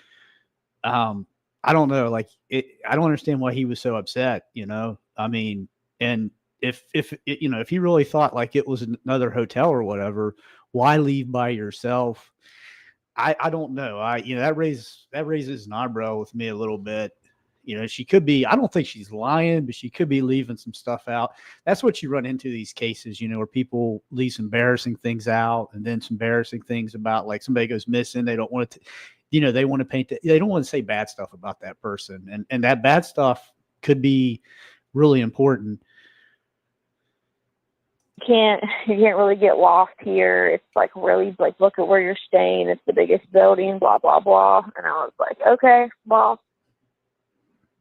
I don't know. Like I don't understand why he was so upset. You know, I mean, and if you know, if he really thought like it was another hotel or whatever, why leave by yourself? I don't know. You know, that raises an eyebrow with me a little bit. You know, she could be, I don't think she's lying, but she could be leaving some stuff out. That's what you run into these cases, you know, where people leave some embarrassing things out and then some embarrassing things about like somebody goes missing. They don't want to, you know, they want to paint they don't want to say bad stuff about that person. And that bad stuff could be really important. you can't really get lost here. It's like really like, look at where you're staying. It's the biggest building, blah, blah, blah. And I was like, okay, well.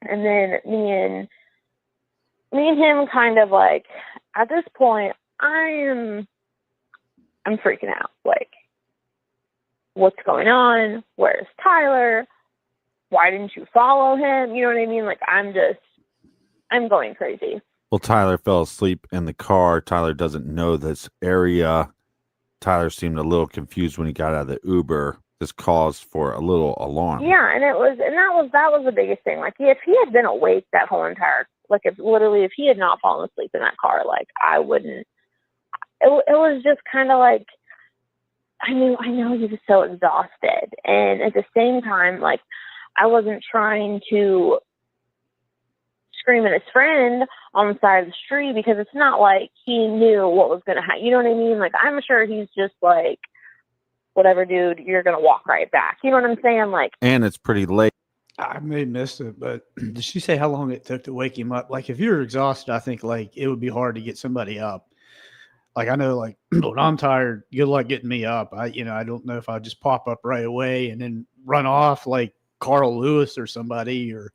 And then me and him kind of like, at this point, I'm freaking out. Like, what's going on? Where's Tyler? Why didn't you follow him? You know what I mean? Like, I'm going crazy. Well, Tyler fell asleep in the car. Tyler doesn't know this area. Tyler seemed a little confused when he got out of the Uber. This caused for a little alarm. Yeah, and that was the biggest thing. Like, if he had been awake that whole entire, like, if he had not fallen asleep in that car, like, I wouldn't. It was just kind of like, I know he was so exhausted, and at the same time, like, I wasn't trying to scream at his friend on the side of the street because it's not like he knew what was going to happen. You know what I mean? Like, I'm sure he's just like, whatever, dude, you're going to walk right back. You know what I'm saying? Like, And it's pretty late. I may have missed it, but did she say how long it took to wake him up? Like, if you're exhausted, I think like it would be hard to get somebody up. Like, I know, like, when I'm tired, good luck getting me up. I don't know if I just pop up right away and then run off like Carl Lewis or somebody or.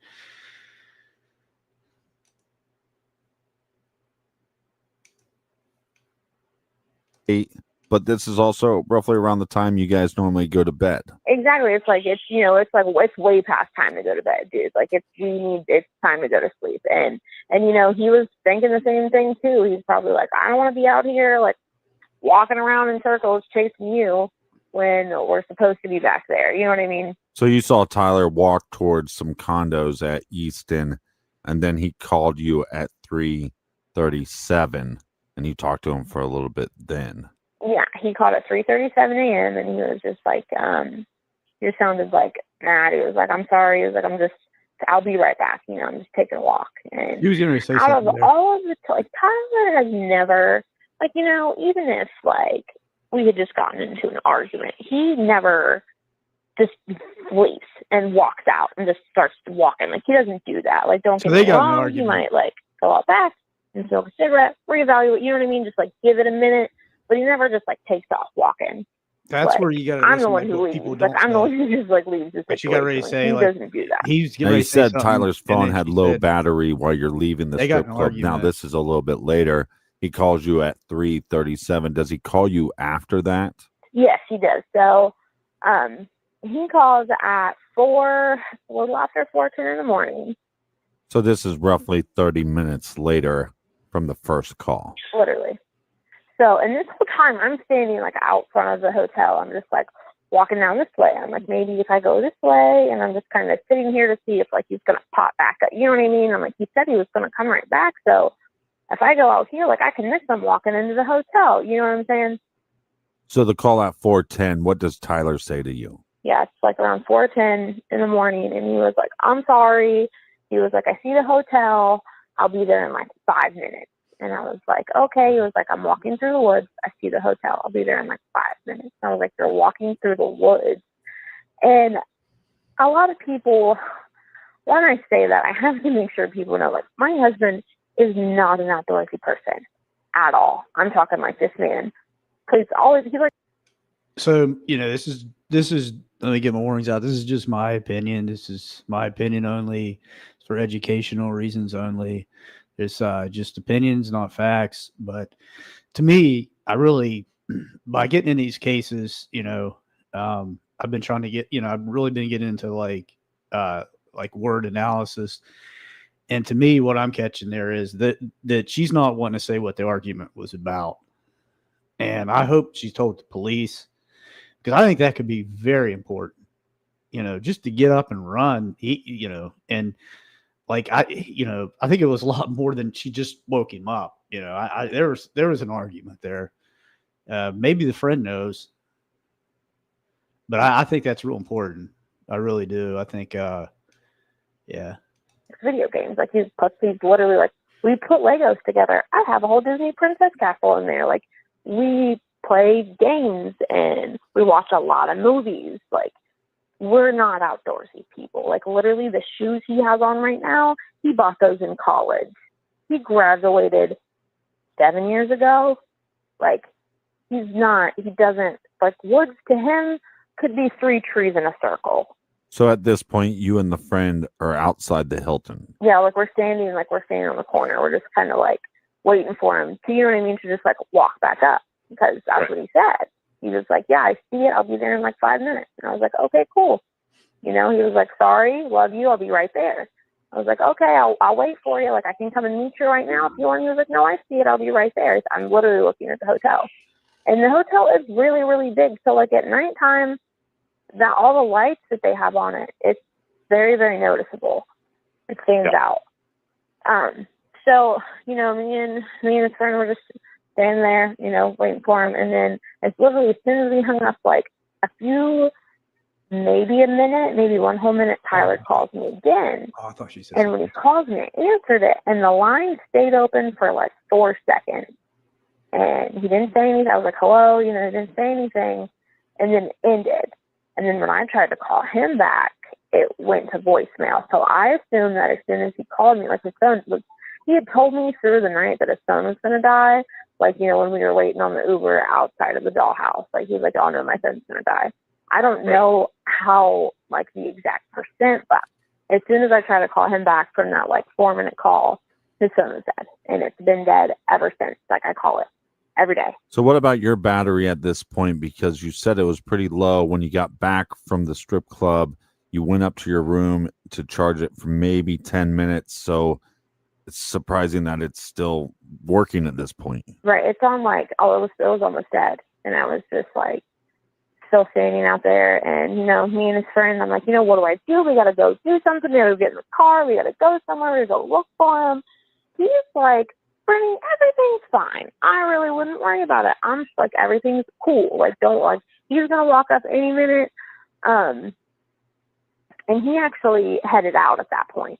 But this is also roughly around the time you guys normally go to bed. exactly. It's like, it's way past time to go to bed, dude. Like, it's time to go to sleep. And, you know, he was thinking the same thing too. He's probably like, I don't want to be out here, like, walking around in circles chasing you when we're supposed to be back there. You know what I mean? So you saw Tyler walk towards some condos at Easton, and then he called you at 3:37, and you talked to him for a little bit then. Yeah, he called at 3:37 a.m. and he was just like, he sounded like mad. He was like, I'm sorry. He was like, I'll be right back. You know, I'm just taking a walk. And He was going to say out of something there. all of the, like, Tyler has never, like, you know, even if like we had just gotten into an argument, he never just sleeps and walks out and just starts walking. Like, he doesn't do that. Like, don't So get they me got in an wrong. He argument. might like go out back and smoke a cigarette, reevaluate. You know what I mean? Just like give it a minute. But he never just like takes off walking. That's like, where you got to I'm the listen one to who what leaves. people Like, don't I'm the say. one who just like leaves the But you got ready to situation. say, He like, doesn't do that. He was getting Now, ready you to say said something, Tyler's and phone then had she low said- battery while you're leaving the They got strip in an club. Now, argument. this is a little bit later. He calls you at 3:37. Does he call you after that? Yes, he does. So, he calls at a little after 4:10 in the morning. So this is roughly 30 minutes later from the first call. Literally. So, and this whole time I'm standing like out front of the hotel. I'm just like walking down this way. I'm like, maybe if I go this way, and I'm just kind of sitting here to see if like he's going to pop back up. You know what I mean? I'm like, he said he was going to come right back. So if I go out here, like I can miss him walking into the hotel. You know what I'm saying? So the call at 4:10, what does Tyler say to you? Yeah, it's like around 4:10 in the morning. And he was like, I'm sorry. He was like, I see the hotel. I'll be there in like 5 minutes. And I was like, okay. He was like, I'm walking through the woods. I see the hotel. I'll be there in like 5 minutes. I was like, you're walking through the woods. And a lot of people, when I say that, I have to make sure people know, like, my husband is not an outdoorsy person at all. I'm talking like this man. He's like, So, you know, this is, let me get my warnings out. This is just my opinion. This is my opinion only. It's for educational reasons only. It's just opinions, not facts. But to me, I really, by getting in these cases, I've been trying to get, I've really been getting into like word analysis. And to me, what I'm catching there is that she's not wanting to say what the argument was about. And I hope she's told the police, because I think that could be very important, just to get up and run, and like, I think it was a lot more than she just woke him up. There was an argument there. Maybe the friend knows, but I think that's real important. I really do. I think, yeah. Video games, like he's literally like, we put Legos together. I have a whole Disney princess castle in there. Like, we play games and we watch a lot of movies. Like, we're not outdoorsy people. Like, literally the shoes he has on right now, he bought those in college. He graduated 7 years ago. Like, he doesn't, like, woods to him could be 3 trees in a circle. So at this point, you and the friend are outside the Hilton. Yeah, like we're standing on the corner. We're just kind of like waiting for him to, you know what I mean, to just like walk back up, because that's what he said. He was like, yeah, I see it. I'll be there in like 5 minutes. And I was like, okay, cool. He was like, sorry, love you. I'll be right there. I was like, okay, I'll wait for you. Like, I can come and meet you right now if you want. He was like, no, I see it. I'll be right there. I'm literally looking at the hotel. And the hotel is really, really big. So like at nighttime, all the lights that they have on it, it's very, very noticeable. It stands out. So, me and his friend were just standing there, waiting for him. And then it's literally as soon as we hung up, like maybe a minute, maybe 1 whole minute, Tyler calls me again. Oh, I thought she said And when he calls me, I answered it. And the line stayed open for like 4 seconds. And he didn't say anything. I was like, hello, he didn't say anything. And then it ended. And then when I tried to call him back, it went to voicemail. So I assumed that as soon as he called me, like he had told me through the night that his son was going to die. Like, when we were waiting on the Uber outside of the dollhouse, like he was like, oh no, my son's going to die. I don't know how, like the exact percent, but as soon as I tried to call him back from that like 4-minute call, his son was dead. And it's been dead ever since. Like, I call it every day. So what about your battery at this point? Because you said it was pretty low when you got back from the strip club. You went up to your room to charge it for maybe 10 minutes. So it's surprising that it's still working at this point. Right. It's on like, it was almost dead. And I was just like still standing out there. And, me and his friend, I'm like, what do I do? We got to go do something. We got to get in the car. We got to go somewhere. We got to go look for him. He's like, Brittany, everything's fine. I really wouldn't worry about it. I'm just like, everything's cool. Like, he's going to walk up any minute. And he actually headed out at that point.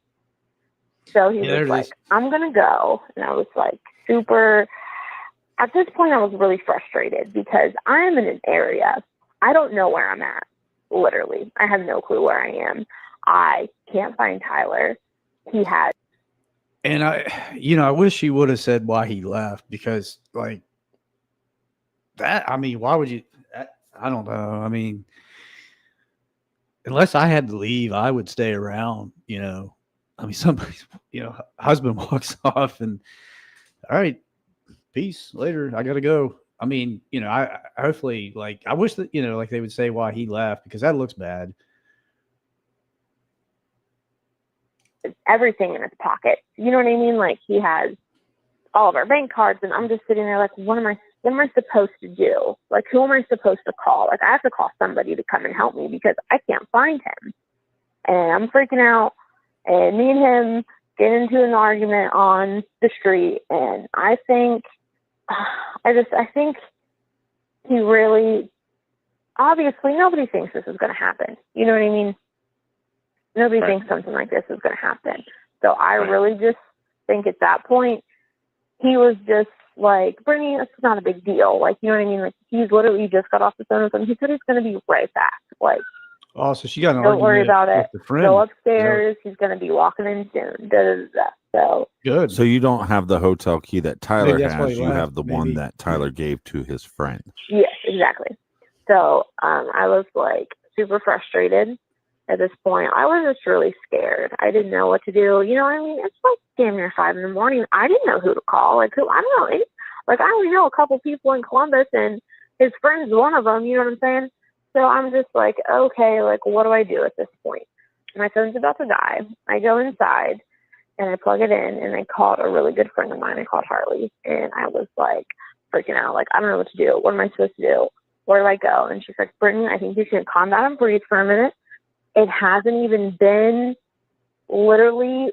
So he was like, I'm going to go. And I was like, at this point, I was really frustrated because I am in an area. I don't know where I'm at. Literally. I have no clue where I am. I can't find Tyler. He has. And I wish he would have said why he left, because like that, why would you, I don't know. Unless I had to leave, I would stay around, somebody's, husband walks off and all right, peace later. I got to go. I hopefully I wish that, like they would say why he left, because that looks bad. Everything in his pocket. You know what I mean? Like, he has all of our bank cards, and I'm just sitting there like, what am I supposed to do? Like, who am I supposed to call? Like, I have to call somebody to come and help me because I can't find him. And I'm freaking out, and me and him get into an argument on the street. And I think he really, obviously nobody thinks this is going to happen. You know what I mean? Nobody thinks something like this is going to happen. So I really just think at that point, he was just like, Brittany, it's not a big deal. Like, you know what I mean? Like, he's literally just got off the phone with him. He said he's going to be right back. Like, oh, so she got an don't worry about it. Friend. Go upstairs. He's going to be walking in soon. So good. So you don't have the hotel key that Tyler has. You left, have the one that Tyler gave to his friend. Yes, exactly. So I was like super frustrated. at this point. I was just really scared. I didn't know what to do. You know what I mean? It's like damn near 5 a.m. I didn't know who to call. Like, who? I don't know. Like, I only know a couple people in Columbus, and his friend's one of them. You know what I'm saying? So I'm just like, okay, like, what do I do at this point? My phone's about to die. I go inside, and I plug it in, and I called a really good friend of mine. I called Harley, and I was like freaking out. Like, I don't know what to do. What am I supposed to do? Where do I go? And she's like, Brittany, I think you should calm down and breathe for a minute. It hasn't even been literally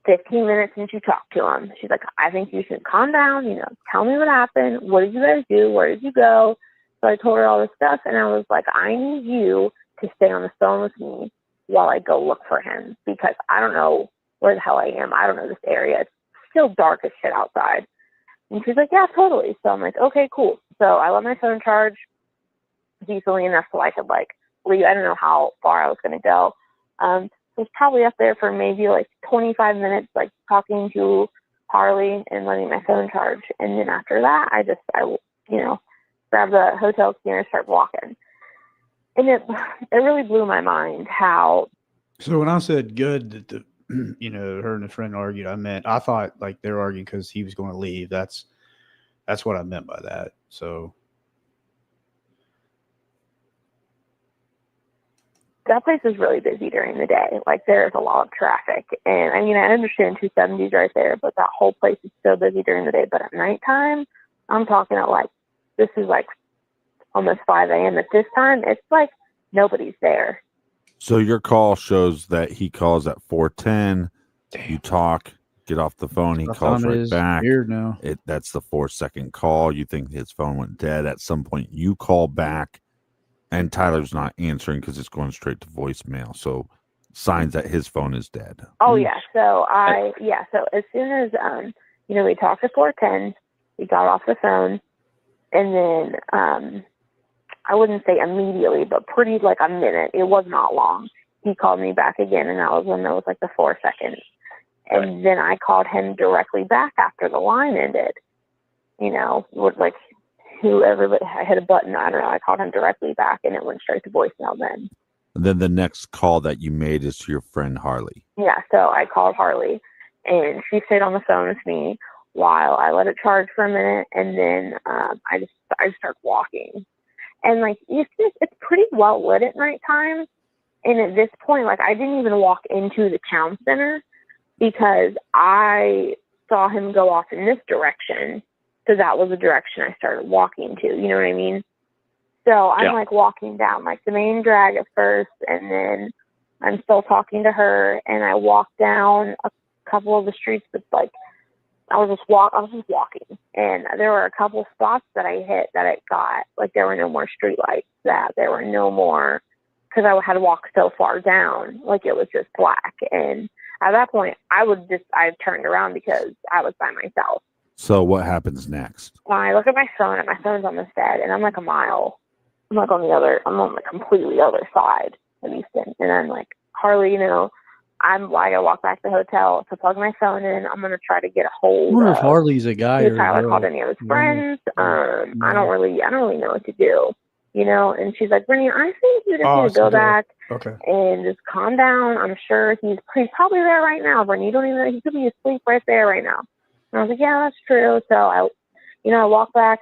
15 minutes since you talked to him. She's like, I think you should calm down, you know, tell me what happened. What did you guys do? Where did you go? So I told her all this stuff, and I was like, I need you to stay on the phone with me while I go look for him, because I don't know where the hell I am. I don't know this area. It's still dark as shit outside. And she's like, yeah, totally. So I'm like, okay, cool. So I let my phone charge decently enough so I could like leave. I don't know how far I was going to go. So I was probably up there for maybe like 25 minutes, like talking to Harley and letting my phone charge. And then after that, I you know, grabbed the hotel key and started walking. And it really blew my mind how. So when I said good that the, you know, her and a friend argued, I thought like they were arguing because he was going to leave. That's what I meant by that. So that place is really busy during the day. Like, there's a lot of traffic. And I mean, I understand 270's right there, but that whole place is so busy during the day. But at nighttime, I'm talking at like, this is like almost 5 a.m. At this time, it's like nobody's there. So your call shows that he calls at 4:10. damn. You talk, get off the phone. He What calls time it right is? back. Weird now. That's the 4-second call. You think his phone went dead. At some point, you call back, and Tyler's not answering because it's going straight to voicemail. So signs that his phone is dead. Oh yeah. So so as soon as you know, we talked at 4:10, we got off the phone, and then I wouldn't say immediately, but pretty like a minute. It was not long. He called me back again, and that was when there was like the 4 seconds. And then I called him directly back after the line ended. You know, with like whoever, I hit a button. I don't know. I called him directly back, and it went straight to voicemail then. And then the next call that you made is to your friend Harley. Yeah, so I called Harley, and she stayed on the phone with me while I let it charge for a minute, and then I just started walking. And like, it's pretty well lit at nighttime. And at this point, like, I didn't even walk into the town center because I saw him go off in this direction. So that was the direction I started walking to. You know what I mean? So I'm like walking down like the main drag at first, and then I'm still talking to her, and I walked down a couple of the streets that's like, I was just walking, and there were a couple spots that I hit that it got, like, there were no more street lights, that there were no more, because I had walked so far down, like it was just black. And at that point, I turned around because I was by myself. So what happens next? I look at my phone, and my phone's on the bed, and I'm like a mile. I'm like I'm on the completely other side of Easton. And I'm like, Harley, you know, I gotta walk back to the hotel to plug my phone in. I'm gonna try to get a hold. I wonder if Harley's a guy or Tyler a girl. called any of his friends. I don't really know what to do, you know. And she's like, Brittany, I think you just need to go back and just calm down. I'm sure he's probably there right now, Brittany. You don't even know, he could be asleep right there right now. And I was like, yeah, that's true. So I walked back.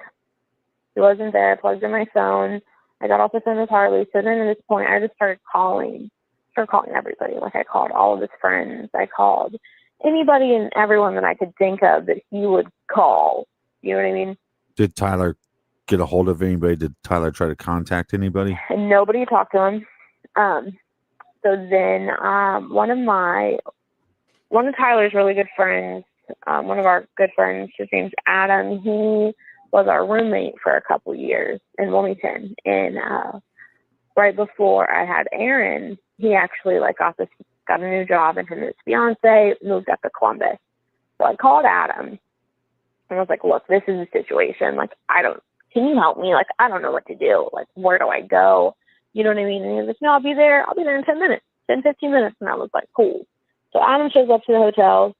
He wasn't there. I plugged in my phone. I got off the phone with Harley. So then at this point, I just started calling everybody. Like, I called all of his friends. I called anybody and everyone that I could think of that he would call. You know what I mean? Did Tyler get a hold of anybody? Did Tyler try to contact anybody? And nobody talked to him. So then one of Tyler's really good friends, one of our good friends, his name's Adam. He was our roommate for a couple years in Wilmington. And right before I had Aaron, he actually got a new job, and him and his fiance moved up to Columbus. So I called Adam, and I was like, look, this is the situation. Like, can you help me? Like, I don't know what to do. Like, where do I go? You know what I mean? And he was like, no, I'll be there in 10 minutes, 10, 15 minutes. And I was like, cool. So Adam shows up to the hotel,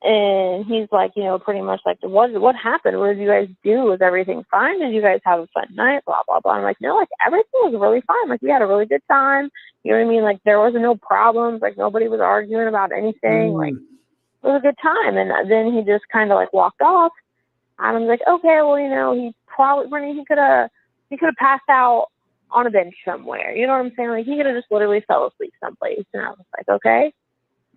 And he's like, pretty much like, what happened? What did you guys do? Was everything fine? Did you guys have a fun night? Blah, blah, blah. I'm like, no, like everything was really fine. Like we had a really good time. You know what I mean? Like there wasn't no problems. Like nobody was arguing about anything. Like it was a good time. And then he just kind of like walked off. And I'm like, okay, well, he could have passed out on a bench somewhere. You know what I'm saying? Like he could have just literally fell asleep someplace. And I was like, okay.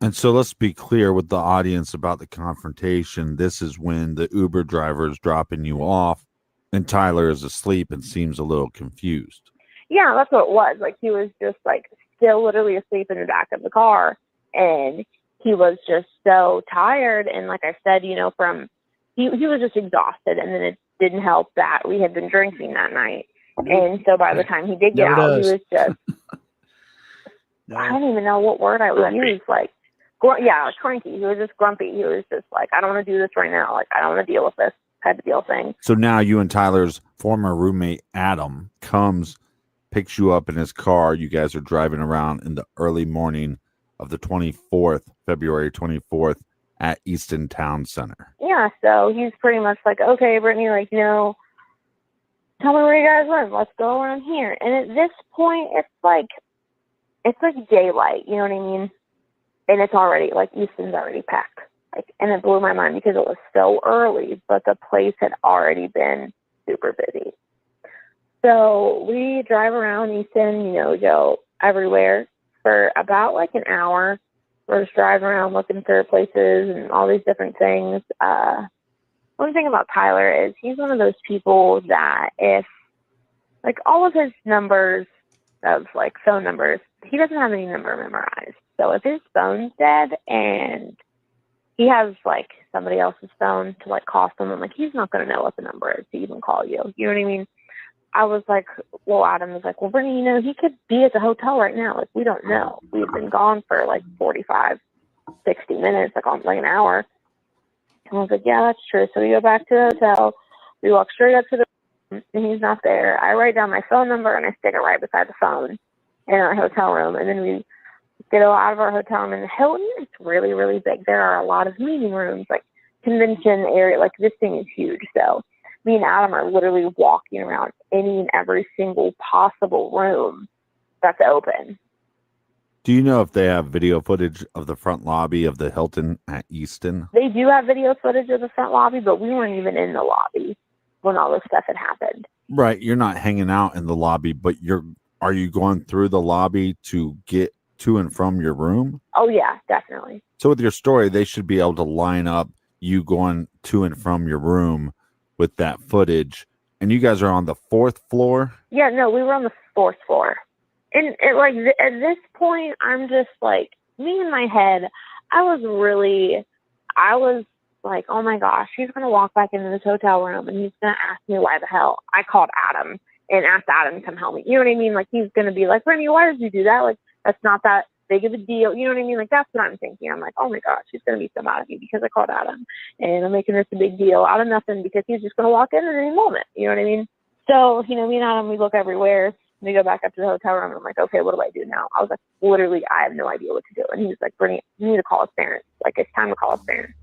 And so let's be clear with the audience about the confrontation. This is when the Uber driver is dropping you off and Tyler is asleep and seems a little confused. Yeah, that's what it was. Like he was just like still literally asleep in the back of the car. And he was just so tired. And like I said, he was just exhausted. And then it didn't help that we had been drinking that night. And so by the time he did get out, he was just, I don't even know what word I would use. Like, cranky. He was just grumpy. He was just like, I don't want to do this right now. Like, I don't want to deal with this type of deal thing. So now you and Tyler's former roommate, Adam, comes, picks you up in his car. You guys are driving around in the early morning of the 24th, February 24th at Easton Town Center. Yeah, so he's pretty much like, okay, Brittany, like, tell me where you guys live. Let's go around here. And at this point, it's like daylight. You know what I mean? And it's already, like, Easton's already packed. Like, and it blew my mind because it was so early, but the place had already been super busy. So we drive around Easton, go everywhere for about, like, an hour. We're just driving around looking for places and all these different things. One thing about Tyler is he's one of those people that if, like, all of his numbers of, like, phone numbers, he doesn't have any number memorized. So if his phone's dead and he has, like, somebody else's phone to, like, call someone, like, he's not going to know what the number is to even call you. You know what I mean? I was like, well, Adam was like, well, Brittany, he could be at the hotel right now. Like, we don't know. We've been gone for, like, 45, 60 minutes, like an hour. And I was like, yeah, that's true. So we go back to the hotel. We walk straight up to the room, and he's not there. I write down my phone number, and I stick it right beside the phone in our hotel room. And then we get out of our hotel room in the Hilton. It's really, really big. There are a lot of meeting rooms, like convention area. Like, this thing is huge. So me and Adam are literally walking around any and every single possible room that's open. Do you know if they have video footage of the front lobby of the Hilton at Easton? They do have video footage of the front lobby, but we weren't even in the lobby when all this stuff had happened. Right. You're not hanging out in the lobby, but are you going through the lobby to get to and from your room? Oh, yeah, definitely. So with your story, they should be able to line up you going to and from your room with that footage. And you guys are on the 4th floor? Yeah, no, we were on the 4th floor. And at this point, I'm just like, me in my head, I was like, oh my gosh, he's going to walk back into this hotel room and he's going to ask me why the hell I called Adam and asked Adam to come help me. You know what I mean? Like, he's going to be like, Brittany, why did you do that? Like, that's not that big of a deal. You know what I mean? Like, that's what I'm thinking. I'm like, oh my gosh, he's going to be so mad at me because I called Adam and I'm making this a big deal out of nothing because he's just going to walk in at any moment. You know what I mean? So, me and Adam, we look everywhere. We go back up to the hotel room. And I'm like, okay, what do I do now? I was like, literally, I have no idea what to do. And he was like, Brittany, you need to call his parents. Like, it's time to call his parents.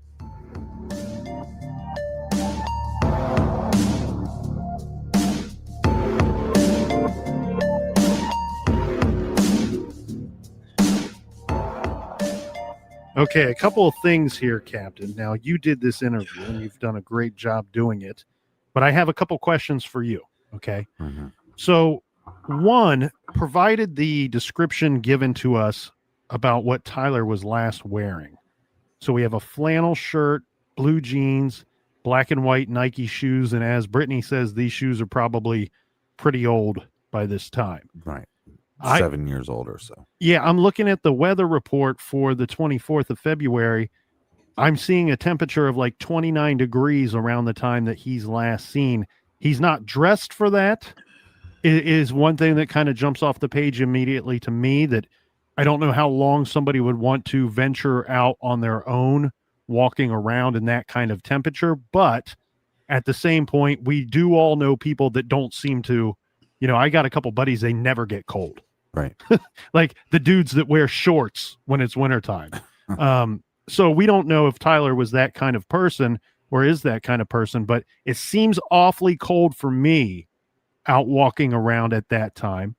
Okay, a couple of things here, Captain. Now, you did this interview, and you've done a great job doing it. But I have a couple questions for you, okay? Mm-hmm. So, one, provided the description given to us about what Tyler was last wearing. So we have a flannel shirt, blue jeans, black and white Nike shoes, and as Brittany says, these shoes are probably pretty old by this time. Right. 7 years old or so. Yeah, I'm looking at the weather report for the 24th of February. I'm seeing a temperature of like 29 degrees around the time that he's last seen. He's not dressed for that. It is one thing that kind of jumps off the page immediately to me, that I don't know how long somebody would want to venture out on their own walking around in that kind of temperature. But at the same point, we do all know people that don't seem to, I got a couple buddies, they never get cold. Right. Like the dudes that wear shorts when it's wintertime. So we don't know if Tyler was that kind of person or is that kind of person, but it seems awfully cold for me out walking around at that time.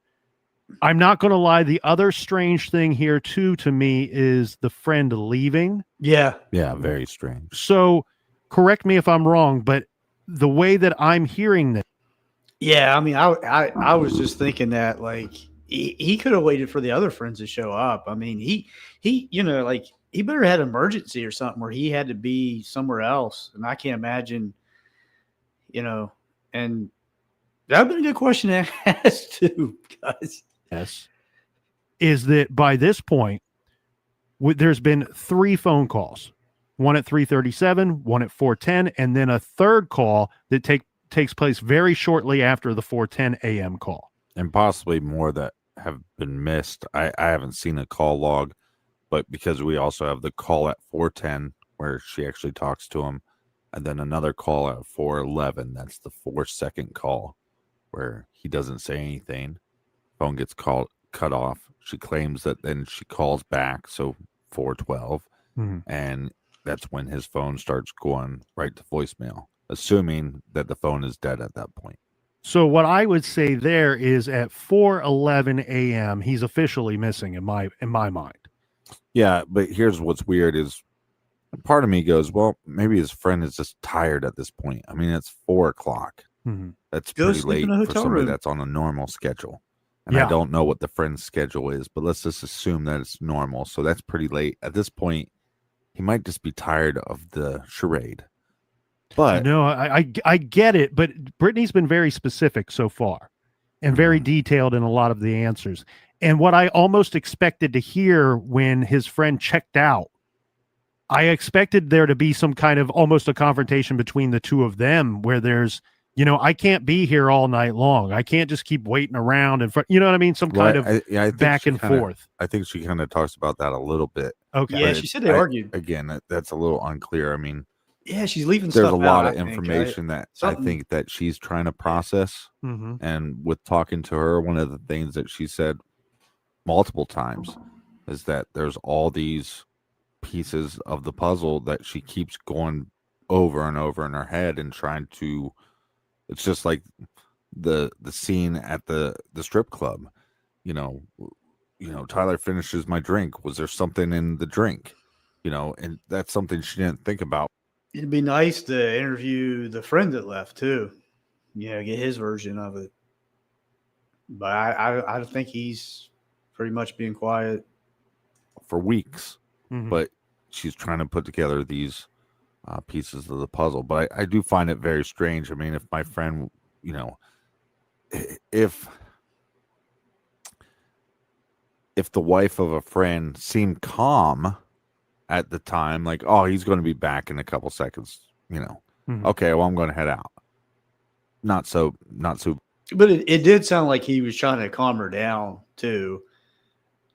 I'm not going to lie. The other strange thing here too, to me, is the friend leaving. Yeah. Yeah, very strange. So correct me if I'm wrong, but the way that I'm hearing this, Yeah, I mean, I was just thinking that like he could have waited for the other friends to show up. I mean, he like he better had an emergency or something where he had to be somewhere else, and I can't imagine, and that'd been a good question to ask too, guys. yes, is that by this point, there's been 3 phone calls, one at 3:37, one at 4:10, and then a third call that takes place very shortly after the 4:10 a.m. call. And possibly more that have been missed. I haven't seen a call log, but because we also have the call at 4:10 where she actually talks to him, and then another call at 4:11. That's the 4-second call where he doesn't say anything. Phone gets cut off. She claims that then she calls back, so 4:12, and that's when his phone starts going right to voicemail, assuming that the phone is dead at that point. So what I would say there is at 4:11 a.m. he's officially missing in my mind. Yeah, but here's what's weird is part of me goes, well, maybe his friend is just tired at this point. I mean, it's 4:00. That's Go pretty sleep late in a for hotel somebody room. that's on a normal schedule. And Yeah. I don't know what the friend's schedule is, but let's just assume that it's normal. So that's pretty late. At this point, he might just be tired of the charade. But No, I get it, but Brittany's been very specific so far and very detailed in a lot of the answers. And what I almost expected to hear when his friend checked out, I expected there to be some kind of almost a confrontation between the two of them where there's, I can't be here all night long. I can't just keep waiting around in front. You know what I mean? Some kind of I think back she and kinda- forth. I think she kind of talks about that a little bit. Okay. Yeah, But she said they argued. Again, that's a little unclear. I mean, Yeah, she's leaving there's stuff a lot out, of I think, information that I Something- think that she's trying to process. Mhm. And with talking to her, one of the things that she said multiple times is that there's all these pieces of the puzzle that she keeps going over and over in her head and trying to. It's just like the scene at the strip club. Tyler finishes my drink. Was there something in the drink? And that's something she didn't think about. It'd be nice to interview the friend that left too. Get his version of it. But I think he's pretty much being quiet. For weeks, Mhm. but she's trying to put together these pieces of the puzzle. But I do find it very strange. I mean, if my friend, if the wife of a friend seemed calm at the time, like, oh, he's going to be back in a couple seconds, Mhm. okay, well, I'm going to head out. Not so. But it did sound like he was trying to calm her down too.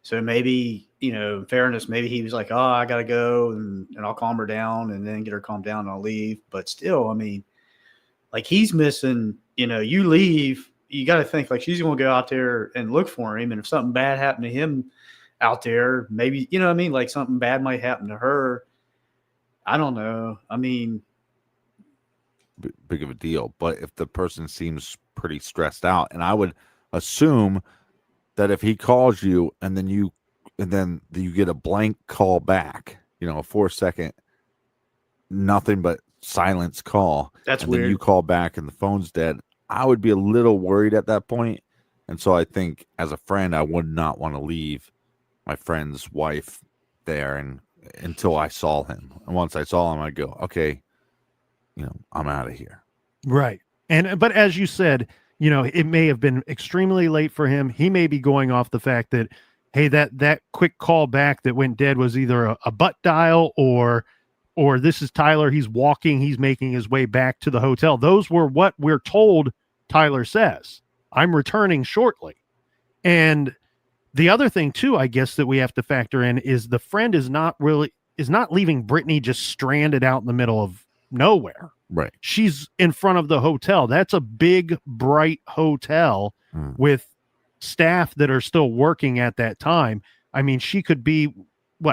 So maybe, in fairness, maybe he was like, oh, I got to go and I'll calm her down and then get her calmed down and I'll leave. But still, I mean, like he's missing, you leave, you got to think like she's going to go out there and look for him. And if something bad happened to him out there, maybe, you know what I mean? Like something bad might happen to her. I don't know. I mean, Big of a deal. But if the person seems pretty stressed out, and I would assume that if he calls you and then you get a blank call back, a 4-second nothing but silence call, that's and weird. then you call back and the phone's dead, I would be a little worried at that point. And so I think as a friend, I would not want to leave my friend's wife there and until I saw him. And once I saw him, I'd go, okay, I'm out of here. Right. But as you said, it may have been extremely late for him. He may be going off the fact that, hey, that quick call back that went dead was either a butt dial or this is Tyler. He's walking. He's making his way back to the hotel. Those were what we're told Tyler says. I'm returning shortly. And the other thing too, I guess, that we have to factor in is the friend is not leaving Brittany just stranded out in the middle of nowhere. Right. She's in front of the hotel. That's a big, bright hotel with staff that are still working at that time. I mean, she could be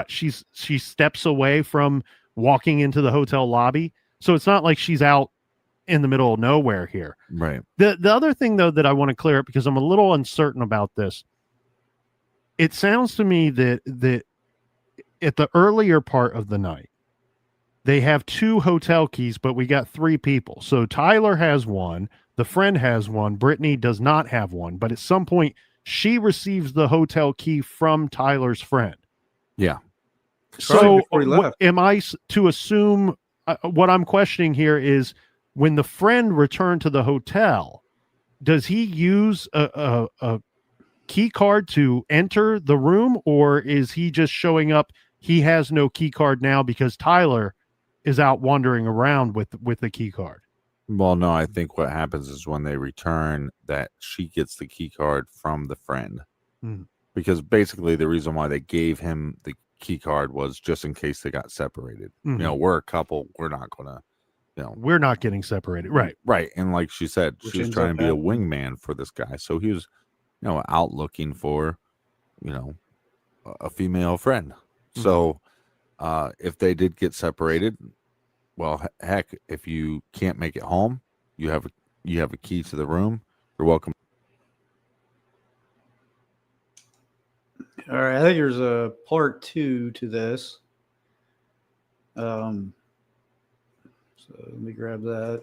she steps away from walking into the hotel lobby. So it's not like she's out in the middle of nowhere here. Right. The other thing though that I want to clear up, because I'm a little uncertain about this, it sounds to me that at the earlier part of the night, they have 2 hotel keys, but we got 3 people. So Tyler has one, the friend has one, Brittany does not have one, but at some point she receives the hotel key from Tyler's friend. Yeah. Probably So before he left. am I to assume what I'm questioning here is when the friend returned to the hotel, does he use a key card to enter the room, or is he just showing up? He has no key card now because Tyler is out wandering around with the key card. Well, no, I think what happens is when they return that she gets the key card from the friend. Because basically the reason why they gave him the key card was just in case they got separated. You know, we're a couple, we're not gonna, we're not getting separated. Right. Right. And like she said, Which she was ends trying up to be a happening. wingman for this guy. So he was, out looking for, a female friend. So if they did get separated, well, heck, if you can't make it home, you have a key to the room. You're welcome. All right, I think there's a part 2 to this. So let me grab that.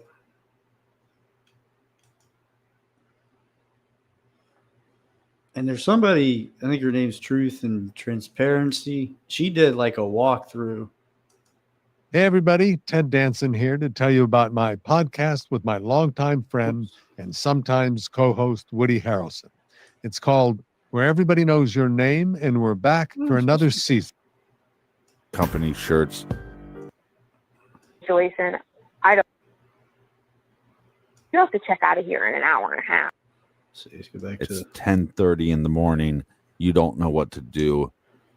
And there's somebody, I think her name's Truth and Transparency. She did like a walkthrough. Hey, everybody. Ted Danson here to tell you about my podcast with my longtime friend and sometimes co-host Woody Harrelson. It's called Where Everybody Knows Your Name, and we're back for another season. Company shirts. Situation. You have to check out of here in an hour and a half. So let's go back It's to 10:30 in the morning. You don't know what to do,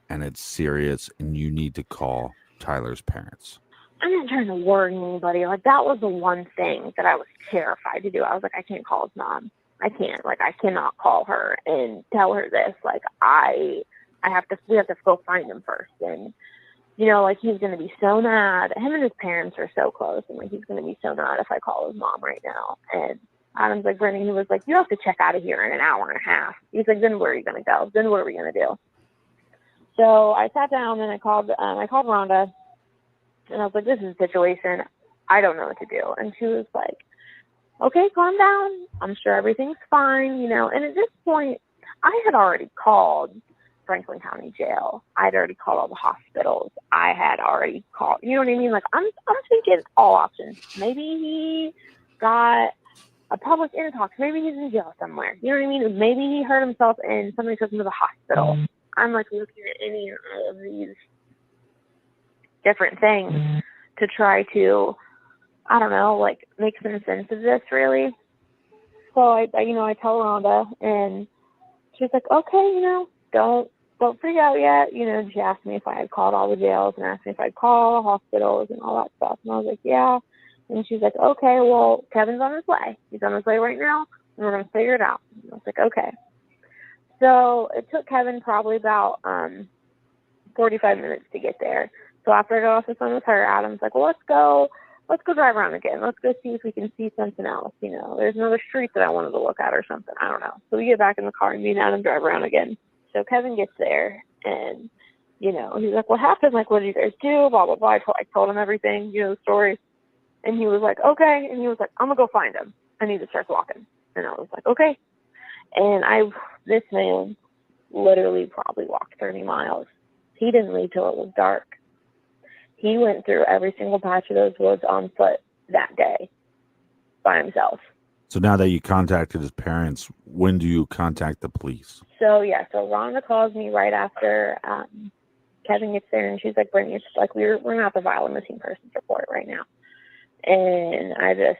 and it's serious, and you need to call Tyler's parents. I'm not trying to worry anybody. Like, that was the one thing that I was terrified to do. I was like, I can't call his mom. I can't. Like, I cannot call her and tell her this. Like, we have to go find him first. And, like, he's going to be so mad. Him and his parents are so close. And, like, he's going to be so mad if I call his mom right now. And Adam's like, Brittany, he was like, you have to check out of here in an hour and a half. He's like, then where are you going to go? Then what are we going to do? So I sat down and I called Rhonda. And I was like, this is a situation. I don't know what to do. And she was like, okay, calm down. I'm sure everything's fine, And at this point, I had already called Franklin County Jail. I had already called all the hospitals. I had already called, you know what I mean? Like, I'm thinking all options. Maybe he got a public intox. Maybe he's in jail somewhere. You know what I mean? Maybe he hurt himself and somebody took him to the hospital. I'm like looking at any of these different things to try to, I don't know, like make some sense of this really. So I tell Rhonda and she's like, okay, don't freak out yet. She asked me if I had called all the jails and asked me if I'd call all the hospitals and all that stuff. And I was like, yeah. And she's like, okay, well, Kevin's on his way. He's on his way right now and we're going to figure it out. And I was like, okay. So it took Kevin probably about 45 minutes to get there. So after I got off the phone with her, Adam's like, well, let's go drive around again. Let's go see if we can see something else. There's another street that I wanted to look at or something. I don't know. So we get back in the car and me and Adam drive around again. So Kevin gets there and, he's like, what happened? Like, what did you guys do? Blah, blah, blah. I told him everything, the story. And he was like, okay. And he was like, I'm going to go find him. And he just starts walking. And I was like, okay. And this man literally probably walked 30 miles. He didn't leave till it was dark. He went through every single patch of those woods on foot that day by himself. So now that you contacted his parents, when do you contact the police? So Rhonda calls me right after Kevin gets there, and she's like, Brittany, it's like we're going to have to file a missing persons report right now. And I just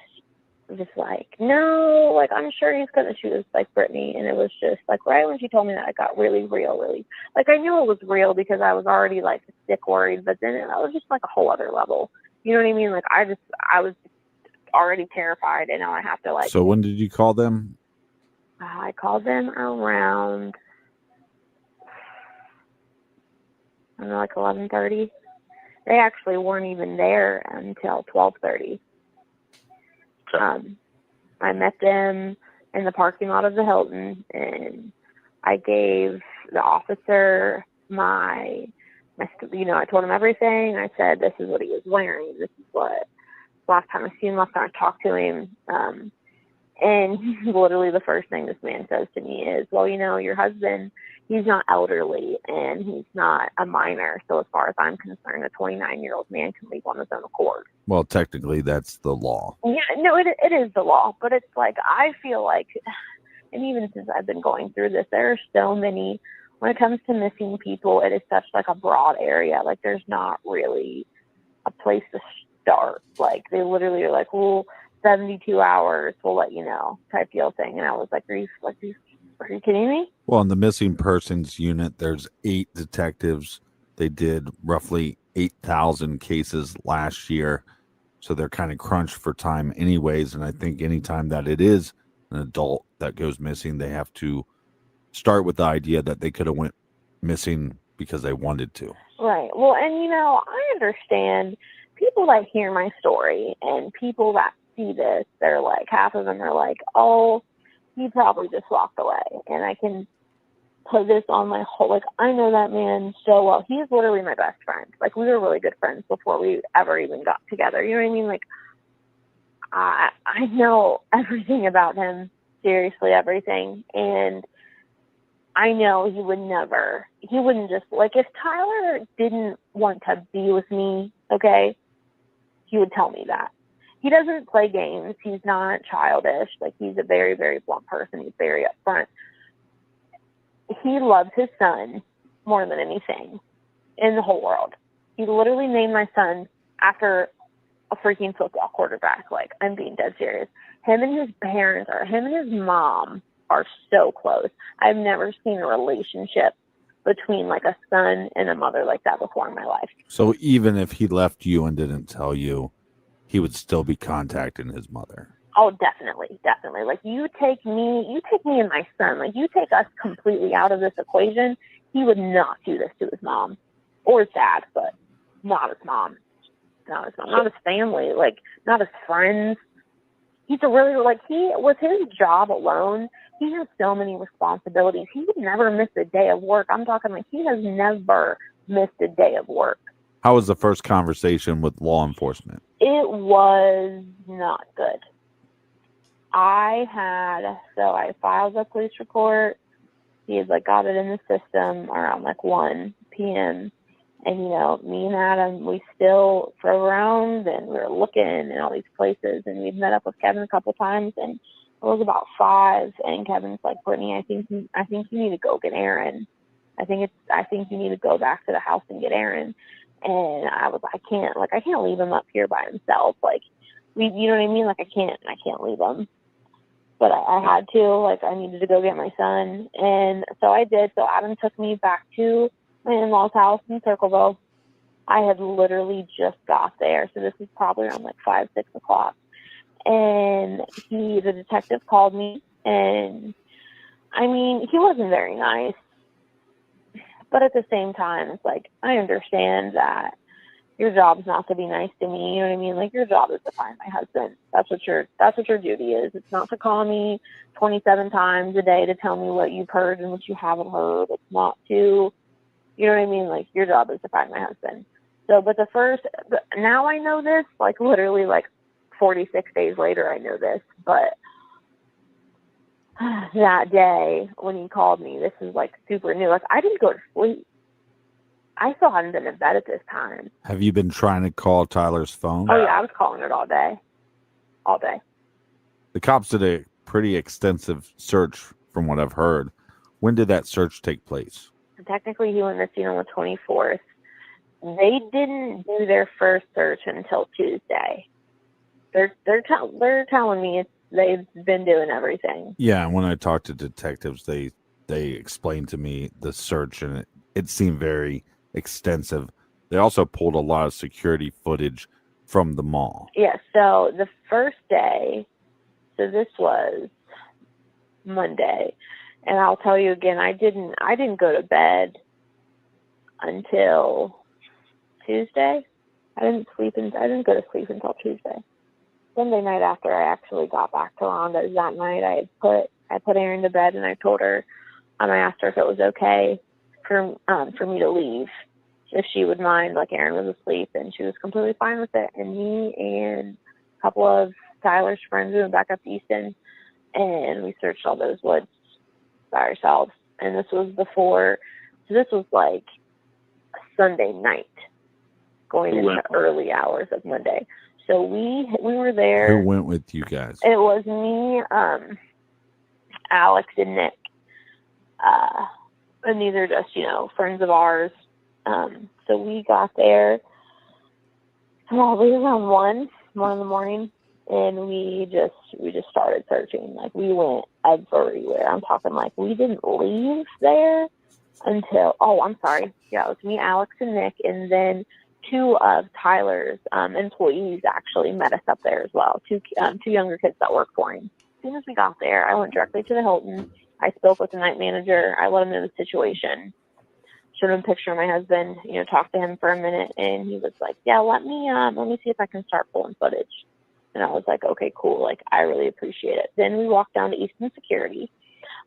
like, no, like, I'm sure he's going to shoot us, like, Brittany. And it was just like, right when she told me that, it got really real, really. Like, I knew it was real because I was already like sick worried, but then it was just like a whole other level. You know what I mean? Like, I was already terrified, and now I have to like. So when did you call them? I called them around I don't know, like 11:30. They actually weren't even there until 12:30. I met them in the parking lot of the Hilton, and I gave the officer my, I told him everything. I said, this is what he was wearing. This is what, last time I seen him, last time I talked to him. And literally the first thing this man says to me is, well, your husband, he's not elderly and he's not a minor. So as far as I'm concerned, a 29-year-old man can leave on his own accord. Well, technically, that's the law. Yeah, no, it is the law. But it's like, I feel like, and even since I've been going through this, there are so many, when it comes to missing people, it is such like a broad area. Like there's not really a place to start. Like they literally are like, well, 72 hours, we'll let you know, type deal thing. And I was like, are you kidding me? Well, in the missing persons unit, there's 8 detectives. They did roughly 8,000 cases last year. So they're kind of crunched for time anyways. And I think anytime that it is an adult that goes missing, they have to start with the idea that they could have went missing because they wanted to. Right. Well, and I understand people that hear my story and people that see this, they're like, half of them are like, oh, he probably just walked away. And I can put this on my whole, like, I know that man so well. He is literally my best friend. Like, we were really good friends before we ever even got together. You know what I mean? Like, I know everything about him, seriously everything. And I know he wouldn't just, like, if Tyler didn't want to be with me, okay, he would tell me that. He doesn't play games. He's not childish. Like, he's a very, very blunt person. He's very upfront. He loves his son more than anything in the whole world. He literally named my son after a freaking football quarterback. Like, I'm being dead serious. Him and his mom are so close. I've never seen a relationship between like a son and a mother like that before in my life. So even if he left you and didn't tell you, he would still be contacting his mother. Oh, definitely. Like, you take me and my son, like, you take us completely out of this equation, he would not do this to his mom or his dad, but not his mom, not his family, like, not his friends. He's with his job alone, he has so many responsibilities. He would never miss a day of work. I'm talking like he has never missed a day of work. How was the first conversation with law enforcement? It was not good. I filed a police report. He had got it in the system around 1 p.m. And, me and Adam, we still drove around and we were looking in all these places, and we'd met up with Kevin a couple times, and it was about 5, and Kevin's like, Brittany, I think you need to go get Aaron. I think you need to go back to the house and get Aaron. And I was like, I can't leave him up here by himself. You know what I mean? I can't leave him. But I had to, I needed to go get my son. And so I did. So Adam took me back to my in-laws' house in Circleville. I had literally just got there. So this was probably around 5, 6 o'clock. And the detective called me, and he wasn't very nice. But at the same time, it's I understand that your job is not to be nice to me. You know what I mean? Your job is to find my husband. That's what your duty is. It's not to call me 27 times a day to tell me what you've heard and what you haven't heard. It's not to, you know what I mean? Your job is to find my husband. So, but now I know this, literally 46 days later, I know this, but that day when he called me, this is super new. I didn't go to sleep. I still hadn't been in bed at this time. Have you been trying to call Tyler's phone? Oh yeah, I was calling it all day. The cops did a pretty extensive search from what I've heard. When did that search take place? Technically, he went missing on the 24th. They didn't do their first search until Tuesday. They're telling me they've been doing everything. Yeah, when I talked to detectives, they explained to me the search, and it seemed very extensive. They also pulled a lot of security footage from the mall. Yeah, so the first day, so this was Monday, and I'll tell you again, I didn't go to bed until Tuesday. I didn't go to sleep until Tuesday. Sunday night after I actually got back to Rhonda's that night, I put Erin to bed and I told her, I asked her if it was okay for me to leave, if she would mind, like Erin was asleep, and she was completely fine with it. And me and a couple of Tyler's friends went back up to Easton, and we searched all those woods by ourselves. And this was like Sunday night, going into the early hours of Monday. So we were there. Who went with you guys? It was me, Alex, and Nick. And these are just, friends of ours. So we got there probably around 1 in the morning, and we just started searching. Like, we went everywhere. I'm talking like we didn't leave there until, I'm sorry. Yeah, it was me, Alex, and Nick, and then 2 of Tyler's employees actually met us up there as well. 2 younger kids that work for him. As soon as we got there, I went directly to the Hilton. I spoke with the night manager. I let him know the situation. Showed him a picture of my husband. Talked to him for a minute, and he was like, "Yeah, let me see if I can start pulling footage." And I was like, "Okay, cool. Like, I really appreciate it." Then we walked down to Easton Security.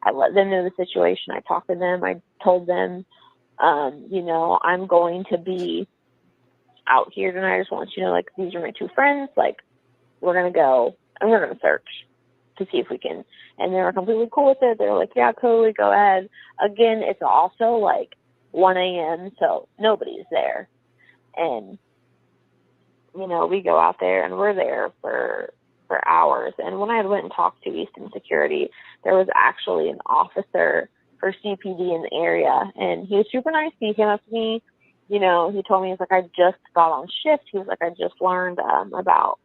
I let them know the situation. I talked to them. I told them, I'm going to be out here tonight. I just want you to know, like, these are my 2 friends. Like, we're going to go and we're going to search to see if we can. And they were completely cool with it. They were like, "Yeah, totally, go ahead." Again, it's also like 1 a.m., so nobody's there. And, we go out there and we're there for hours. And when I went and talked to Easton Security, there was actually an officer for CPD in the area, and he was super nice. He came up to me, he told me, he's like, "I just got on shift." He was like, "I just learned about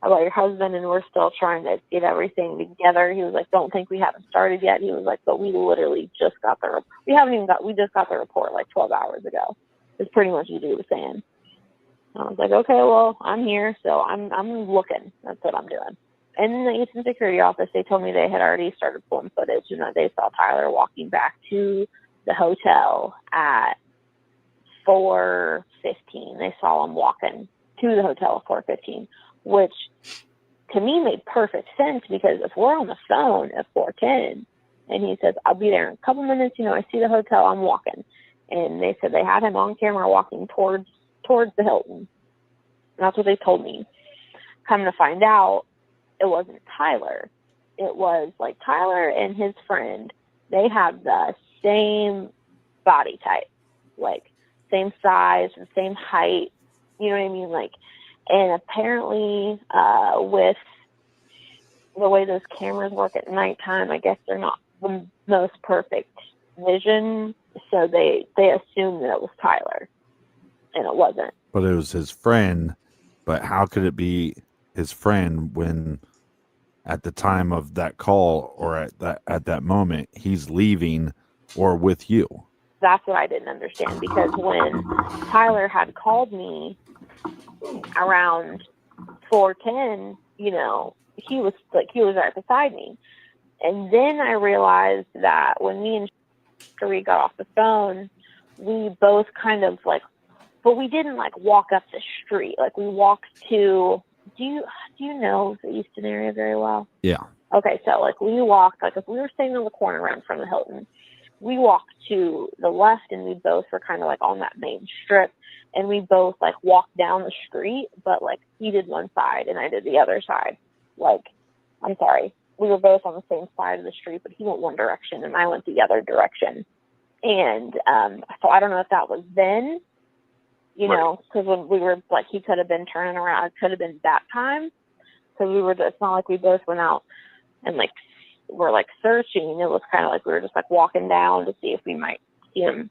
your husband, and we're still trying to get everything together." He was like, "Don't think we haven't started yet." He was like, "But we literally just got we just got the report like 12 hours ago." It's pretty much what he was saying. And I was like, "Okay, well, I'm here, so I'm looking. That's what I'm doing." And in the Easton Security office, they told me they had already started pulling footage, and that they saw Tyler walking back to the hotel at 4:15. They saw him walking to the hotel at 4:15, which to me made perfect sense, because if we're on the phone at 4:10 and he says, "I'll be there in a couple minutes, I see the hotel, I'm walking." And they said they had him on camera walking towards the Hilton. And that's what they told me. Come to find out, it wasn't Tyler. It was like Tyler and his friend, they have the same body type, like same size and same height. You know what I mean? Like, and apparently, with the way those cameras work at nighttime, I guess they're not the most perfect vision, so they assumed that it was Tyler, and it wasn't. But it was his friend. But how could it be his friend when, at the time of that call or at that moment, he's leaving or with you? That's what I didn't understand, because when Tyler had called me around 4:10, he was right beside me. And then I realized that when me and Sheree got off the phone, we both kind of like, but we didn't like walk up the street. Like, we walked to, do you know the Easton area very well? Yeah. Okay, so like we walked, like if we were staying on the corner around from the Hilton, we walked to the left, and we both were kind of like on that main strip, and we both like walked down the street, but like he did one side and I did the other side. Like, I'm sorry, we were both on the same side of the street, but he went one direction and I went the other direction. And so I don't know if that was then, because when we were like, he could have been turning around, it could have been that time. Because it's not like we both went out and like we're like searching. It was kind of like we were just like walking down to see if we might see him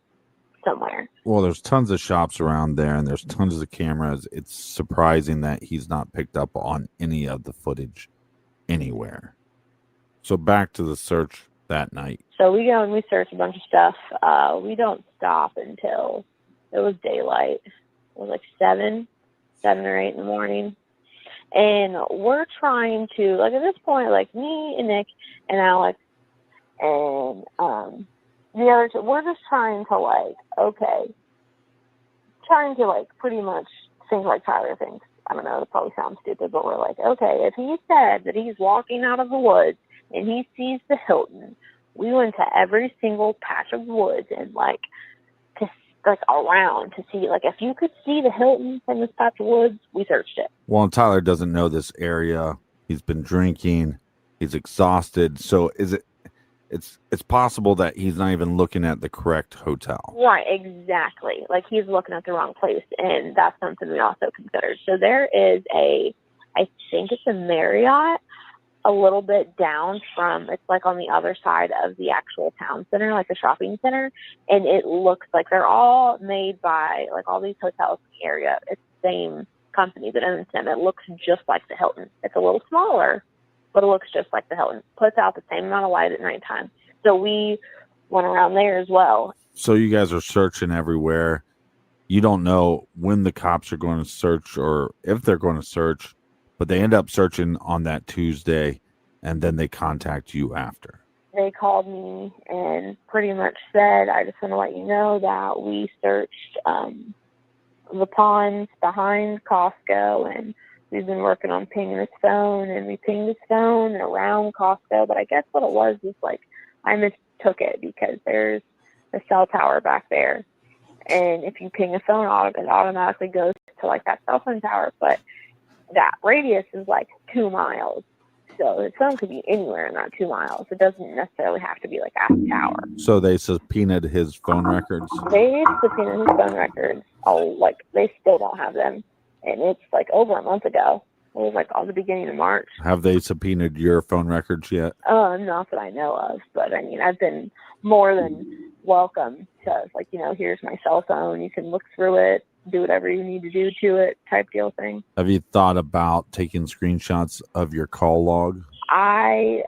somewhere. Well, there's tons of shops around there, and there's tons of cameras. It's surprising that he's not picked up on any of the footage anywhere. So back to the search that night. So we go and we search a bunch of stuff. We don't stop until it was daylight. It was like 7 or 8 in the morning. And we're trying to, like, at this point, like, me and Nick and Alex and the others, we're just trying to, like, okay, trying to like pretty much think like Tyler thinks. I don't know, it probably sounds stupid, but we're like, okay, if he said that he's walking out of the woods and he sees the Hilton, we went to every single patch of woods and like to like around to see like if you could see the Hilton from this patch of woods, we searched it. Well, and Tyler doesn't know this area. He's been drinking. He's exhausted. So it's possible that he's not even looking at the correct hotel. Right, exactly. Like he's looking at the wrong place, and that's something we also considered. So there is I think it's a Marriott, a little bit down from, it's like on the other side of the actual town center, like the shopping center, and it looks like they're all made by like all these hotels in the area. It's the same company that owns them. It looks just like the Hilton. It's a little smaller, but it looks just like the Hilton. Puts out the same amount of light at nighttime. So we went around there as well. So you guys are searching everywhere. You don't know when the cops are going to search or if they're going to search, but they end up searching on that Tuesday, and then they contact you after. They called me and pretty much said, I just want to let you know that we searched the ponds behind Costco, and we've been working on pinging his phone, and we pinged his phone around Costco, but I guess what it was is like I mistook it because there's a cell tower back there, and if you ping a phone, it automatically goes to like that cell phone tower, but that radius is like 2 miles. So the phone could be anywhere in that 2 miles. It doesn't necessarily have to be like at the tower. So they subpoenaed his phone records. They subpoenaed his phone records. Like they still don't have them, and it's like over a month ago. It was like all the beginning of March. Have they subpoenaed your phone records yet? Not that I know of, but I mean, I've been more than welcome to like, here's my cell phone. You can look through it, do whatever you need to do to it, type deal thing. Have you thought about taking screenshots of your call log? I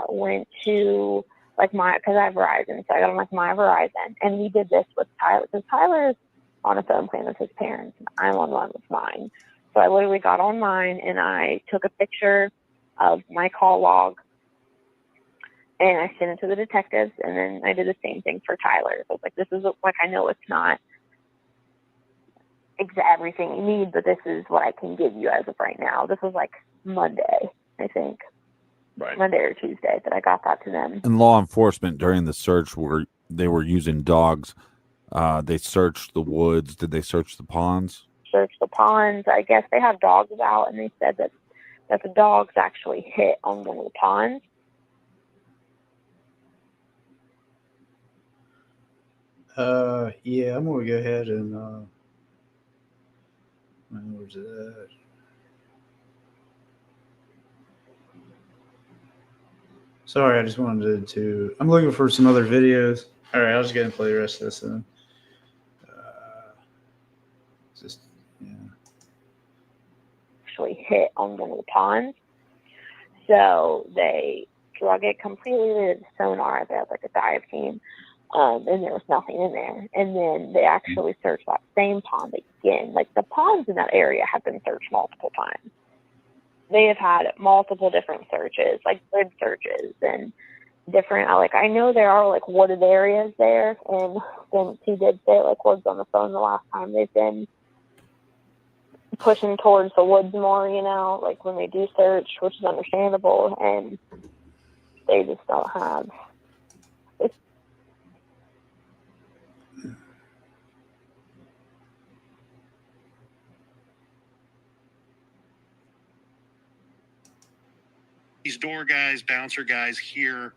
went to like because I have Verizon, so I got on like my Verizon, and we did this with Tyler, because Tyler's on a phone plan with his parents, and I'm on one with mine. So I literally got on mine and I took a picture of my call log and I sent it to the detectives, and then I did the same thing for Tyler. So I was like, this is like, I know it's not everything you need, but this is what I can give you as of right now. This was like Monday, I think. Right. Monday or Tuesday that I got that to them. And law enforcement during the search were using dogs. They searched the woods. Did they search the ponds? Search the ponds. I guess they have dogs out, and they said that the dogs actually hit on one of the ponds. Yeah, I'm gonna go ahead and where's it at? Sorry, I just wanted to. I'm looking for some other videos. All right, I'll just go ahead and play the rest of this then. Just yeah. Actually hit on one of the ponds. So they drug it completely to the sonar. They had like a dive team, and there was nothing in there. And then they actually searched that same pond again. Like the ponds in that area have been searched multiple times. They have had multiple different searches, like grid searches and different, like I know there are like wooded areas there, and since he did say like woods on the phone the last time, they've been pushing towards the woods more, like when they do search, which is understandable, and they just don't have it's These door guys, bouncer guys here.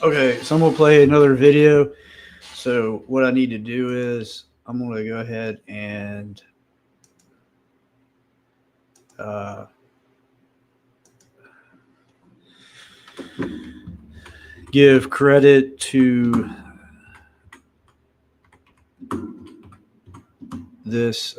Okay, so I'm gonna play another video. So what I need to do is I'm gonna go ahead and give credit to this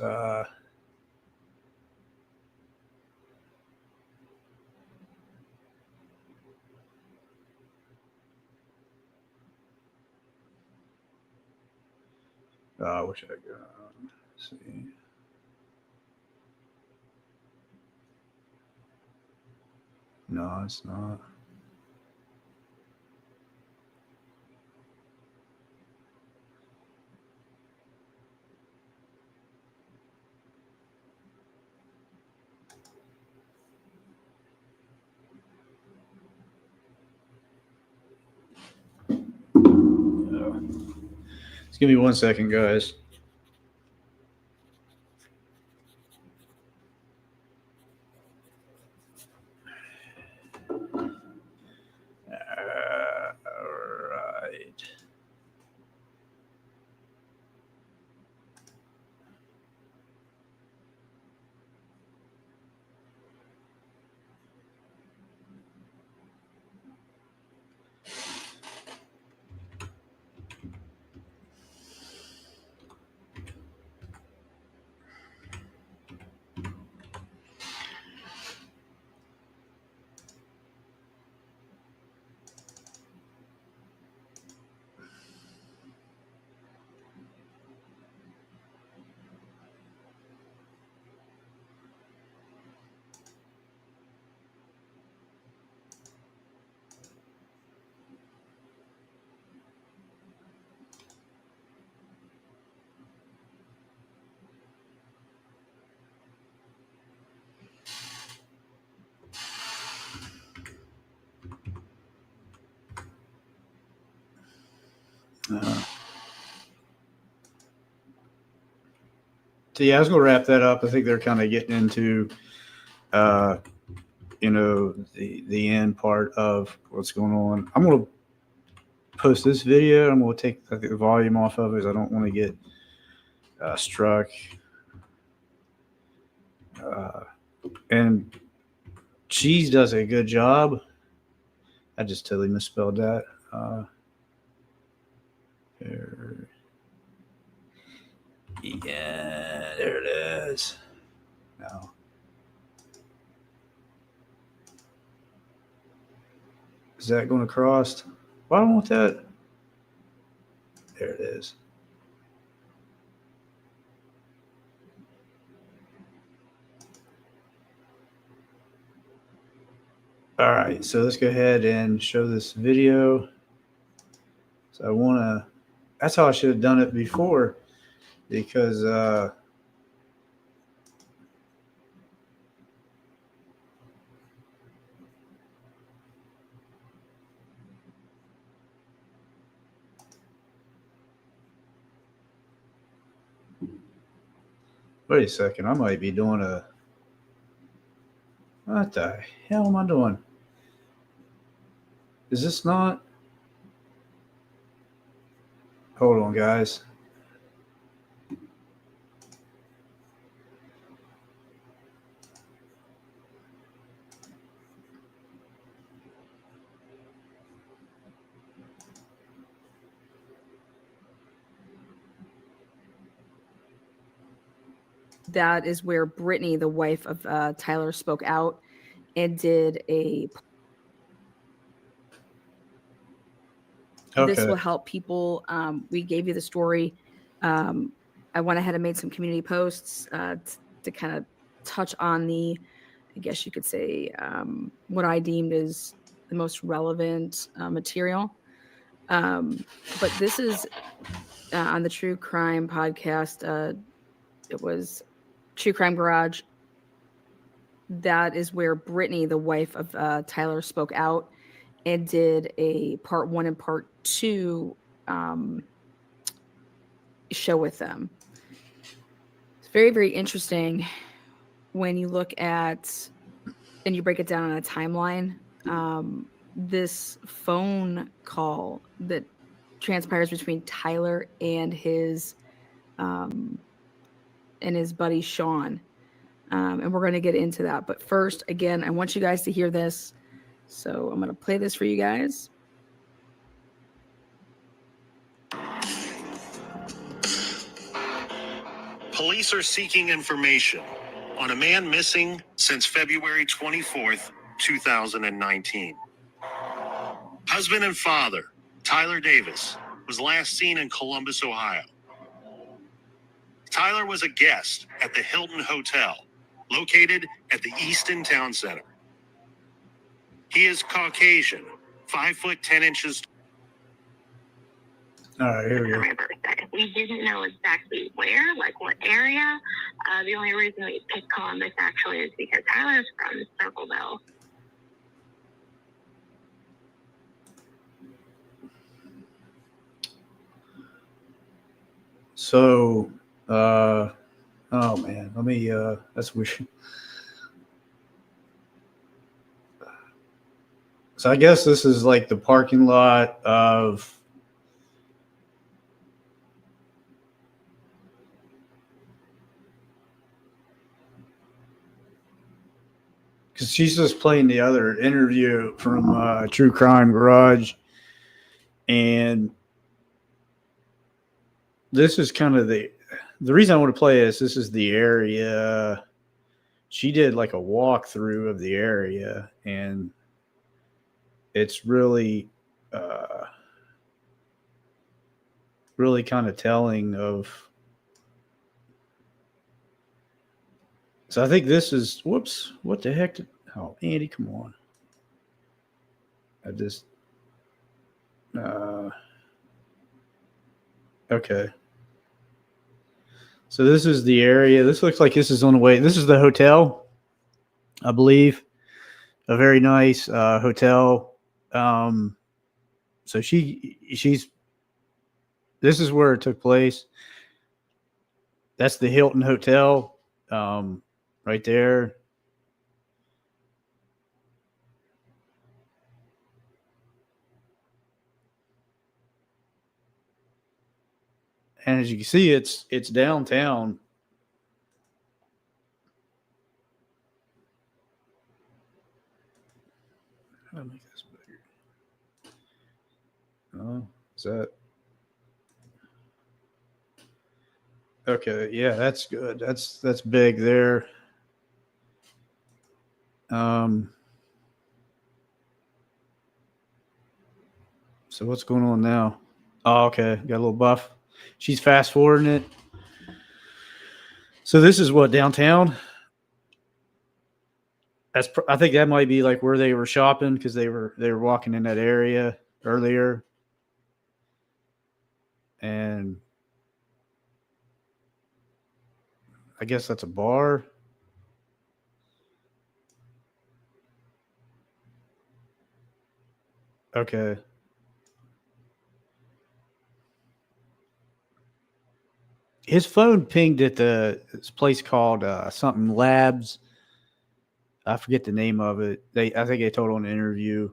I wish I could. Let's see. No, it's not. Just give me 1 second, guys. All right. So yeah, I was gonna wrap that up. I think they're kind of getting into, the end part of what's going on. I'm gonna post this video. I'm gonna take the volume off of it because I don't want to get struck. And Cheese does a good job. I just totally misspelled that. There. Yeah, there it is. No. Is that going across? Why don't I want that? There it is. All right, so let's go ahead and show this video. So I want to, that's how I should have done it before, because wait a second, I might be doing a, what the hell am I doing? Is this not? Hold on, guys. That is where Brittany, the wife of Tyler, spoke out and did a. Okay. This will help people. We gave you the story. I went ahead and made some community posts to kind of touch on the, I guess you could say, what I deemed is the most relevant material. But this is on the True Crime podcast. It was True Crime Garage. That is where Brittany, the wife of Tyler, spoke out and did a part 1 and part 2 show with them. It's very, very interesting when you look at and you break it down on a timeline. This phone call that transpires between Tyler and his buddy Sean. And we're going to get into that. But first, again, I want you guys to hear this. So I'm going to play this for you guys. Police are seeking information on a man missing since February 24th, 2019. Husband and father, Tyler Davis, was last seen in Columbus, Ohio. Tyler was a guest at the Hilton Hotel, located at the Easton Town Center. He is Caucasian, 5 foot 10 inches. All right, here we For go. my birthday. We didn't know exactly where, like what area. The only reason we picked Columbus actually is because Tyler's from Circleville. So, oh man, let me, that's weird. So I guess this is like the parking lot of, because she's just playing the other interview from True Crime Garage. And this is kind of the reason I want to play this is the area. She did like a walkthrough of the area, and it's really really kind of telling of. So I think this is, whoops, what the heck? Oh, Andy, come on. I just, okay. So this is the area. This looks like this is on the way. This is the hotel, I believe. A very nice hotel. So she's, this is where it took place. That's the Hilton Hotel, right there. And as you can see, it's downtown. How do I make this bigger? Oh, is that? Okay, yeah, that's good. That's big there. So what's going on now? Oh, okay, got a little buff. She's fast forwarding it. So this is what, downtown? I think that might be like where they were shopping, because they were walking in that area earlier. And I guess that's a bar. Okay. His phone pinged at this place called something Labs. I forget the name of it. I think they told on an interview,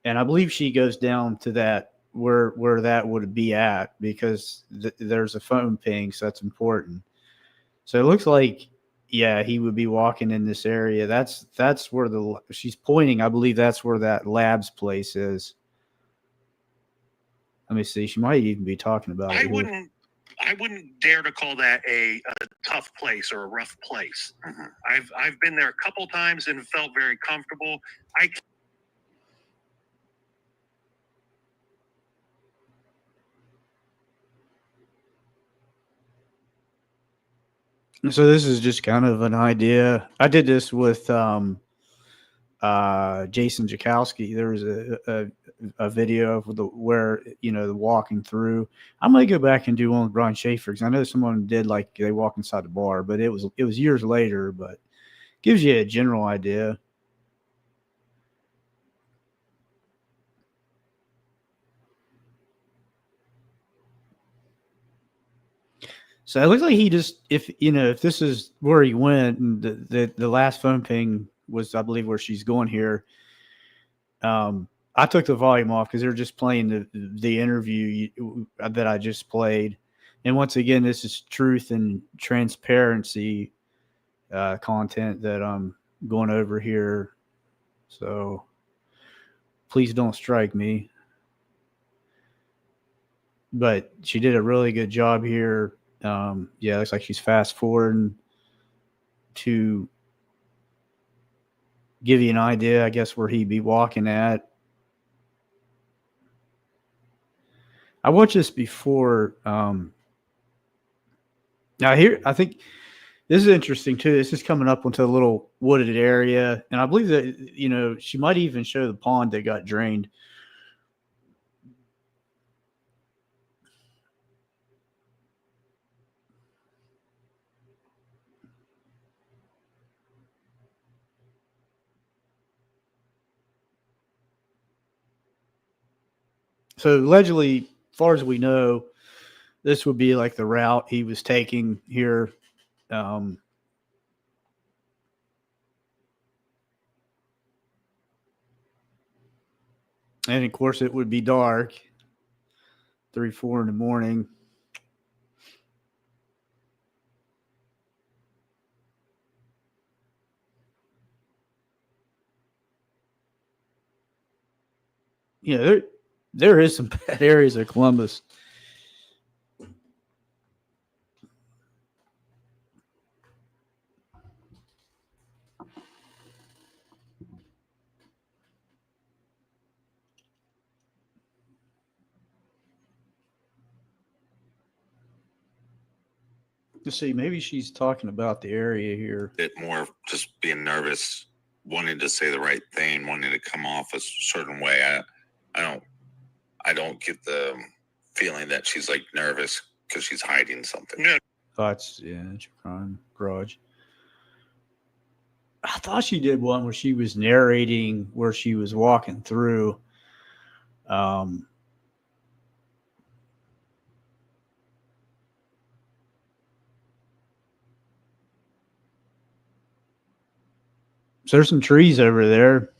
and I believe she goes down to that where that would be at, because there's a phone ping, so that's important. So it looks like, yeah, he would be walking in this area. That's where she's pointing. I believe that's where that Labs place is. Let me see. She might even be talking about it. I wouldn't dare to call that a tough place or a rough place. I've been there a couple times and felt very comfortable. So this is just kind of an idea. I did this with Jason Jakowski. There was a video of where the walking through. I might go back and do one with Brian Schaefer, because I know someone did, like, they walk inside the bar, but it was years later. But gives you a general idea. So it looks like he just, if this is where he went, and the last phone ping was, I believe, where she's going here. I took the volume off because they're just playing the interview that I just played. And once again, this is truth and transparency content that I'm going over here. So please don't strike me. But she did a really good job here. Yeah, it looks like she's fast forwarding to give you an idea, I guess, where he'd be walking at. I watched this before. Now here, I think this is interesting too. This is coming up onto a little wooded area, and I believe that she might even show the pond that got drained. So allegedly, as far as we know, this would be like the route he was taking here. And of course, it would be dark, 3, 4 in the morning. Yeah, there is some bad areas of Columbus. Let's see, maybe she's talking about the area here. Bit more just being nervous, wanting to say the right thing, wanting to come off a certain way. I don't get the feeling that she's like nervous because she's hiding something. Yeah. It's your crime garage. I thought she did one where she was narrating where she was walking through. So there's some trees over there.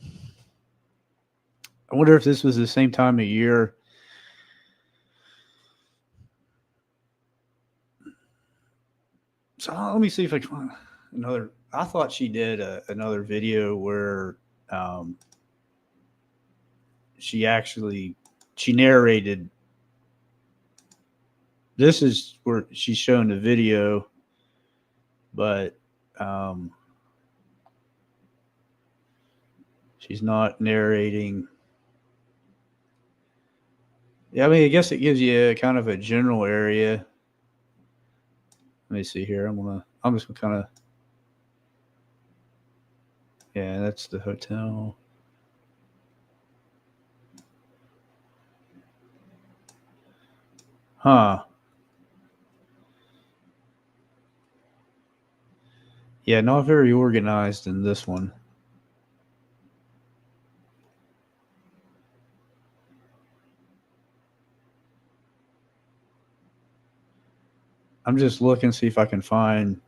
I wonder if this was the same time of year. So let me see if I can find another. I thought she did another video where she narrated. This is where she's showing the video, but she's not narrating. Yeah, I mean, I guess it gives you kind of a general area. Let me see here. I'm just gonna kind of. Yeah, that's the hotel. Huh. Yeah, not very organized in this one. I'm just looking to see if I can find.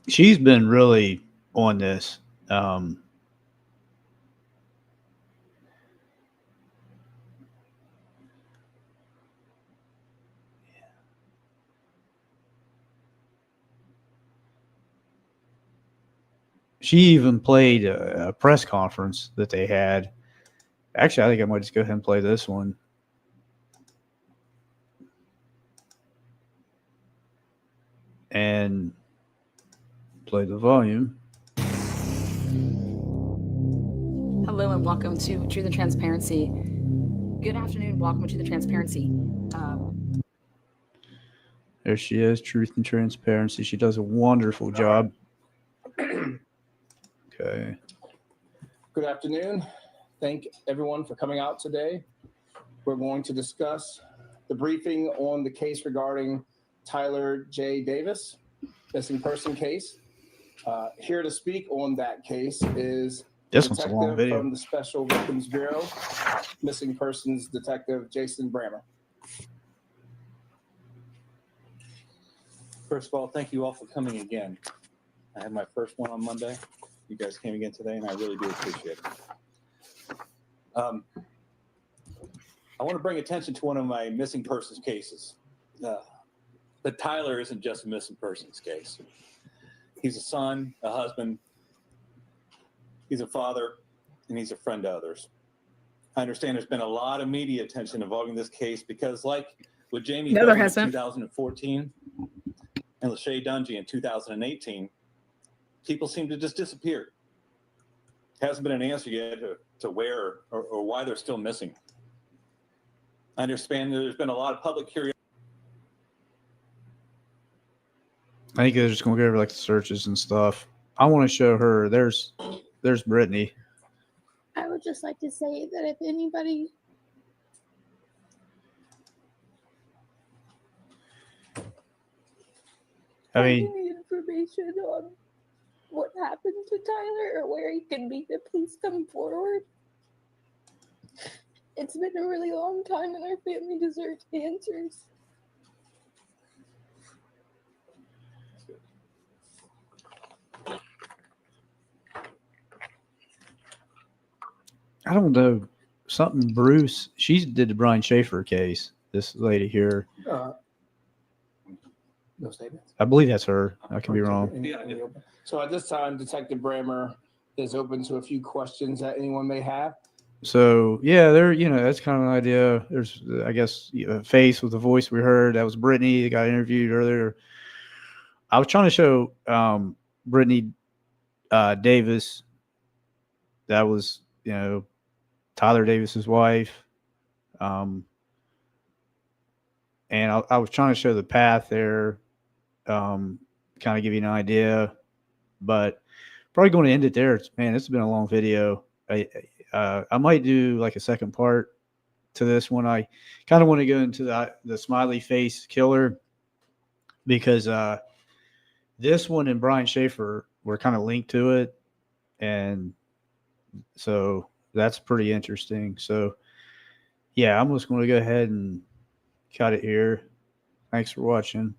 She's been really on this. She even played a press conference that they had. Actually, I think I might just go ahead and play this one. And play the volume. Hello and welcome to Truth and Transparency. Good afternoon. Welcome to the Transparency. There she is, Truth and Transparency. She does a wonderful job. Okay. Good afternoon. Thank everyone for coming out today. We're going to discuss the briefing on the case regarding Tyler J. Davis, missing person case. Here to speak on that case is This one's a long video. from the Special Victims Bureau, Missing Persons Detective Jason Brammer. First of all, thank you all for coming again. I had my first one on Monday. You guys came again today, and I really do appreciate it. I want to bring attention to one of my missing persons cases. But Tyler isn't just a missing persons case. He's a son, a husband, he's a father, and he's a friend to others. I understand there's been a lot of media attention involving this case because, like with Jamie Doe in 2014, and Lachey Dungy in 2018, people seem to just disappear. Hasn't been an answer yet to where or why they're still missing. I understand there's been a lot of public curiosity. I think they're just going to go over like the searches and stuff. I want to show her. There's Brittany. I would just like to say that if anybody I has mean, any information on what happened to Tyler or where he can be, to please come forward. It's been a really long time and our family deserves answers. I don't know. Something Bruce, she did the Brian Schaefer case. This lady here. No statements. I believe that's her. I could be wrong. So at this time, Detective Brammer is open to a few questions that anyone may have. So yeah, that's kind of an idea. There's, I guess, a face with the voice we heard. That was Brittany that got interviewed earlier. I was trying to show Brittany Davis. That was, Tyler Davis's wife. And I was trying to show the path there, kind of give you an idea, but probably going to end it there. It's been a long video. I might do like a second part to this one. I kind of want to go into the smiley face killer, because this one and Brian Schaefer were kind of linked to it. And so that's pretty interesting. So yeah, I'm just going to go ahead and cut it here. Thanks for watching.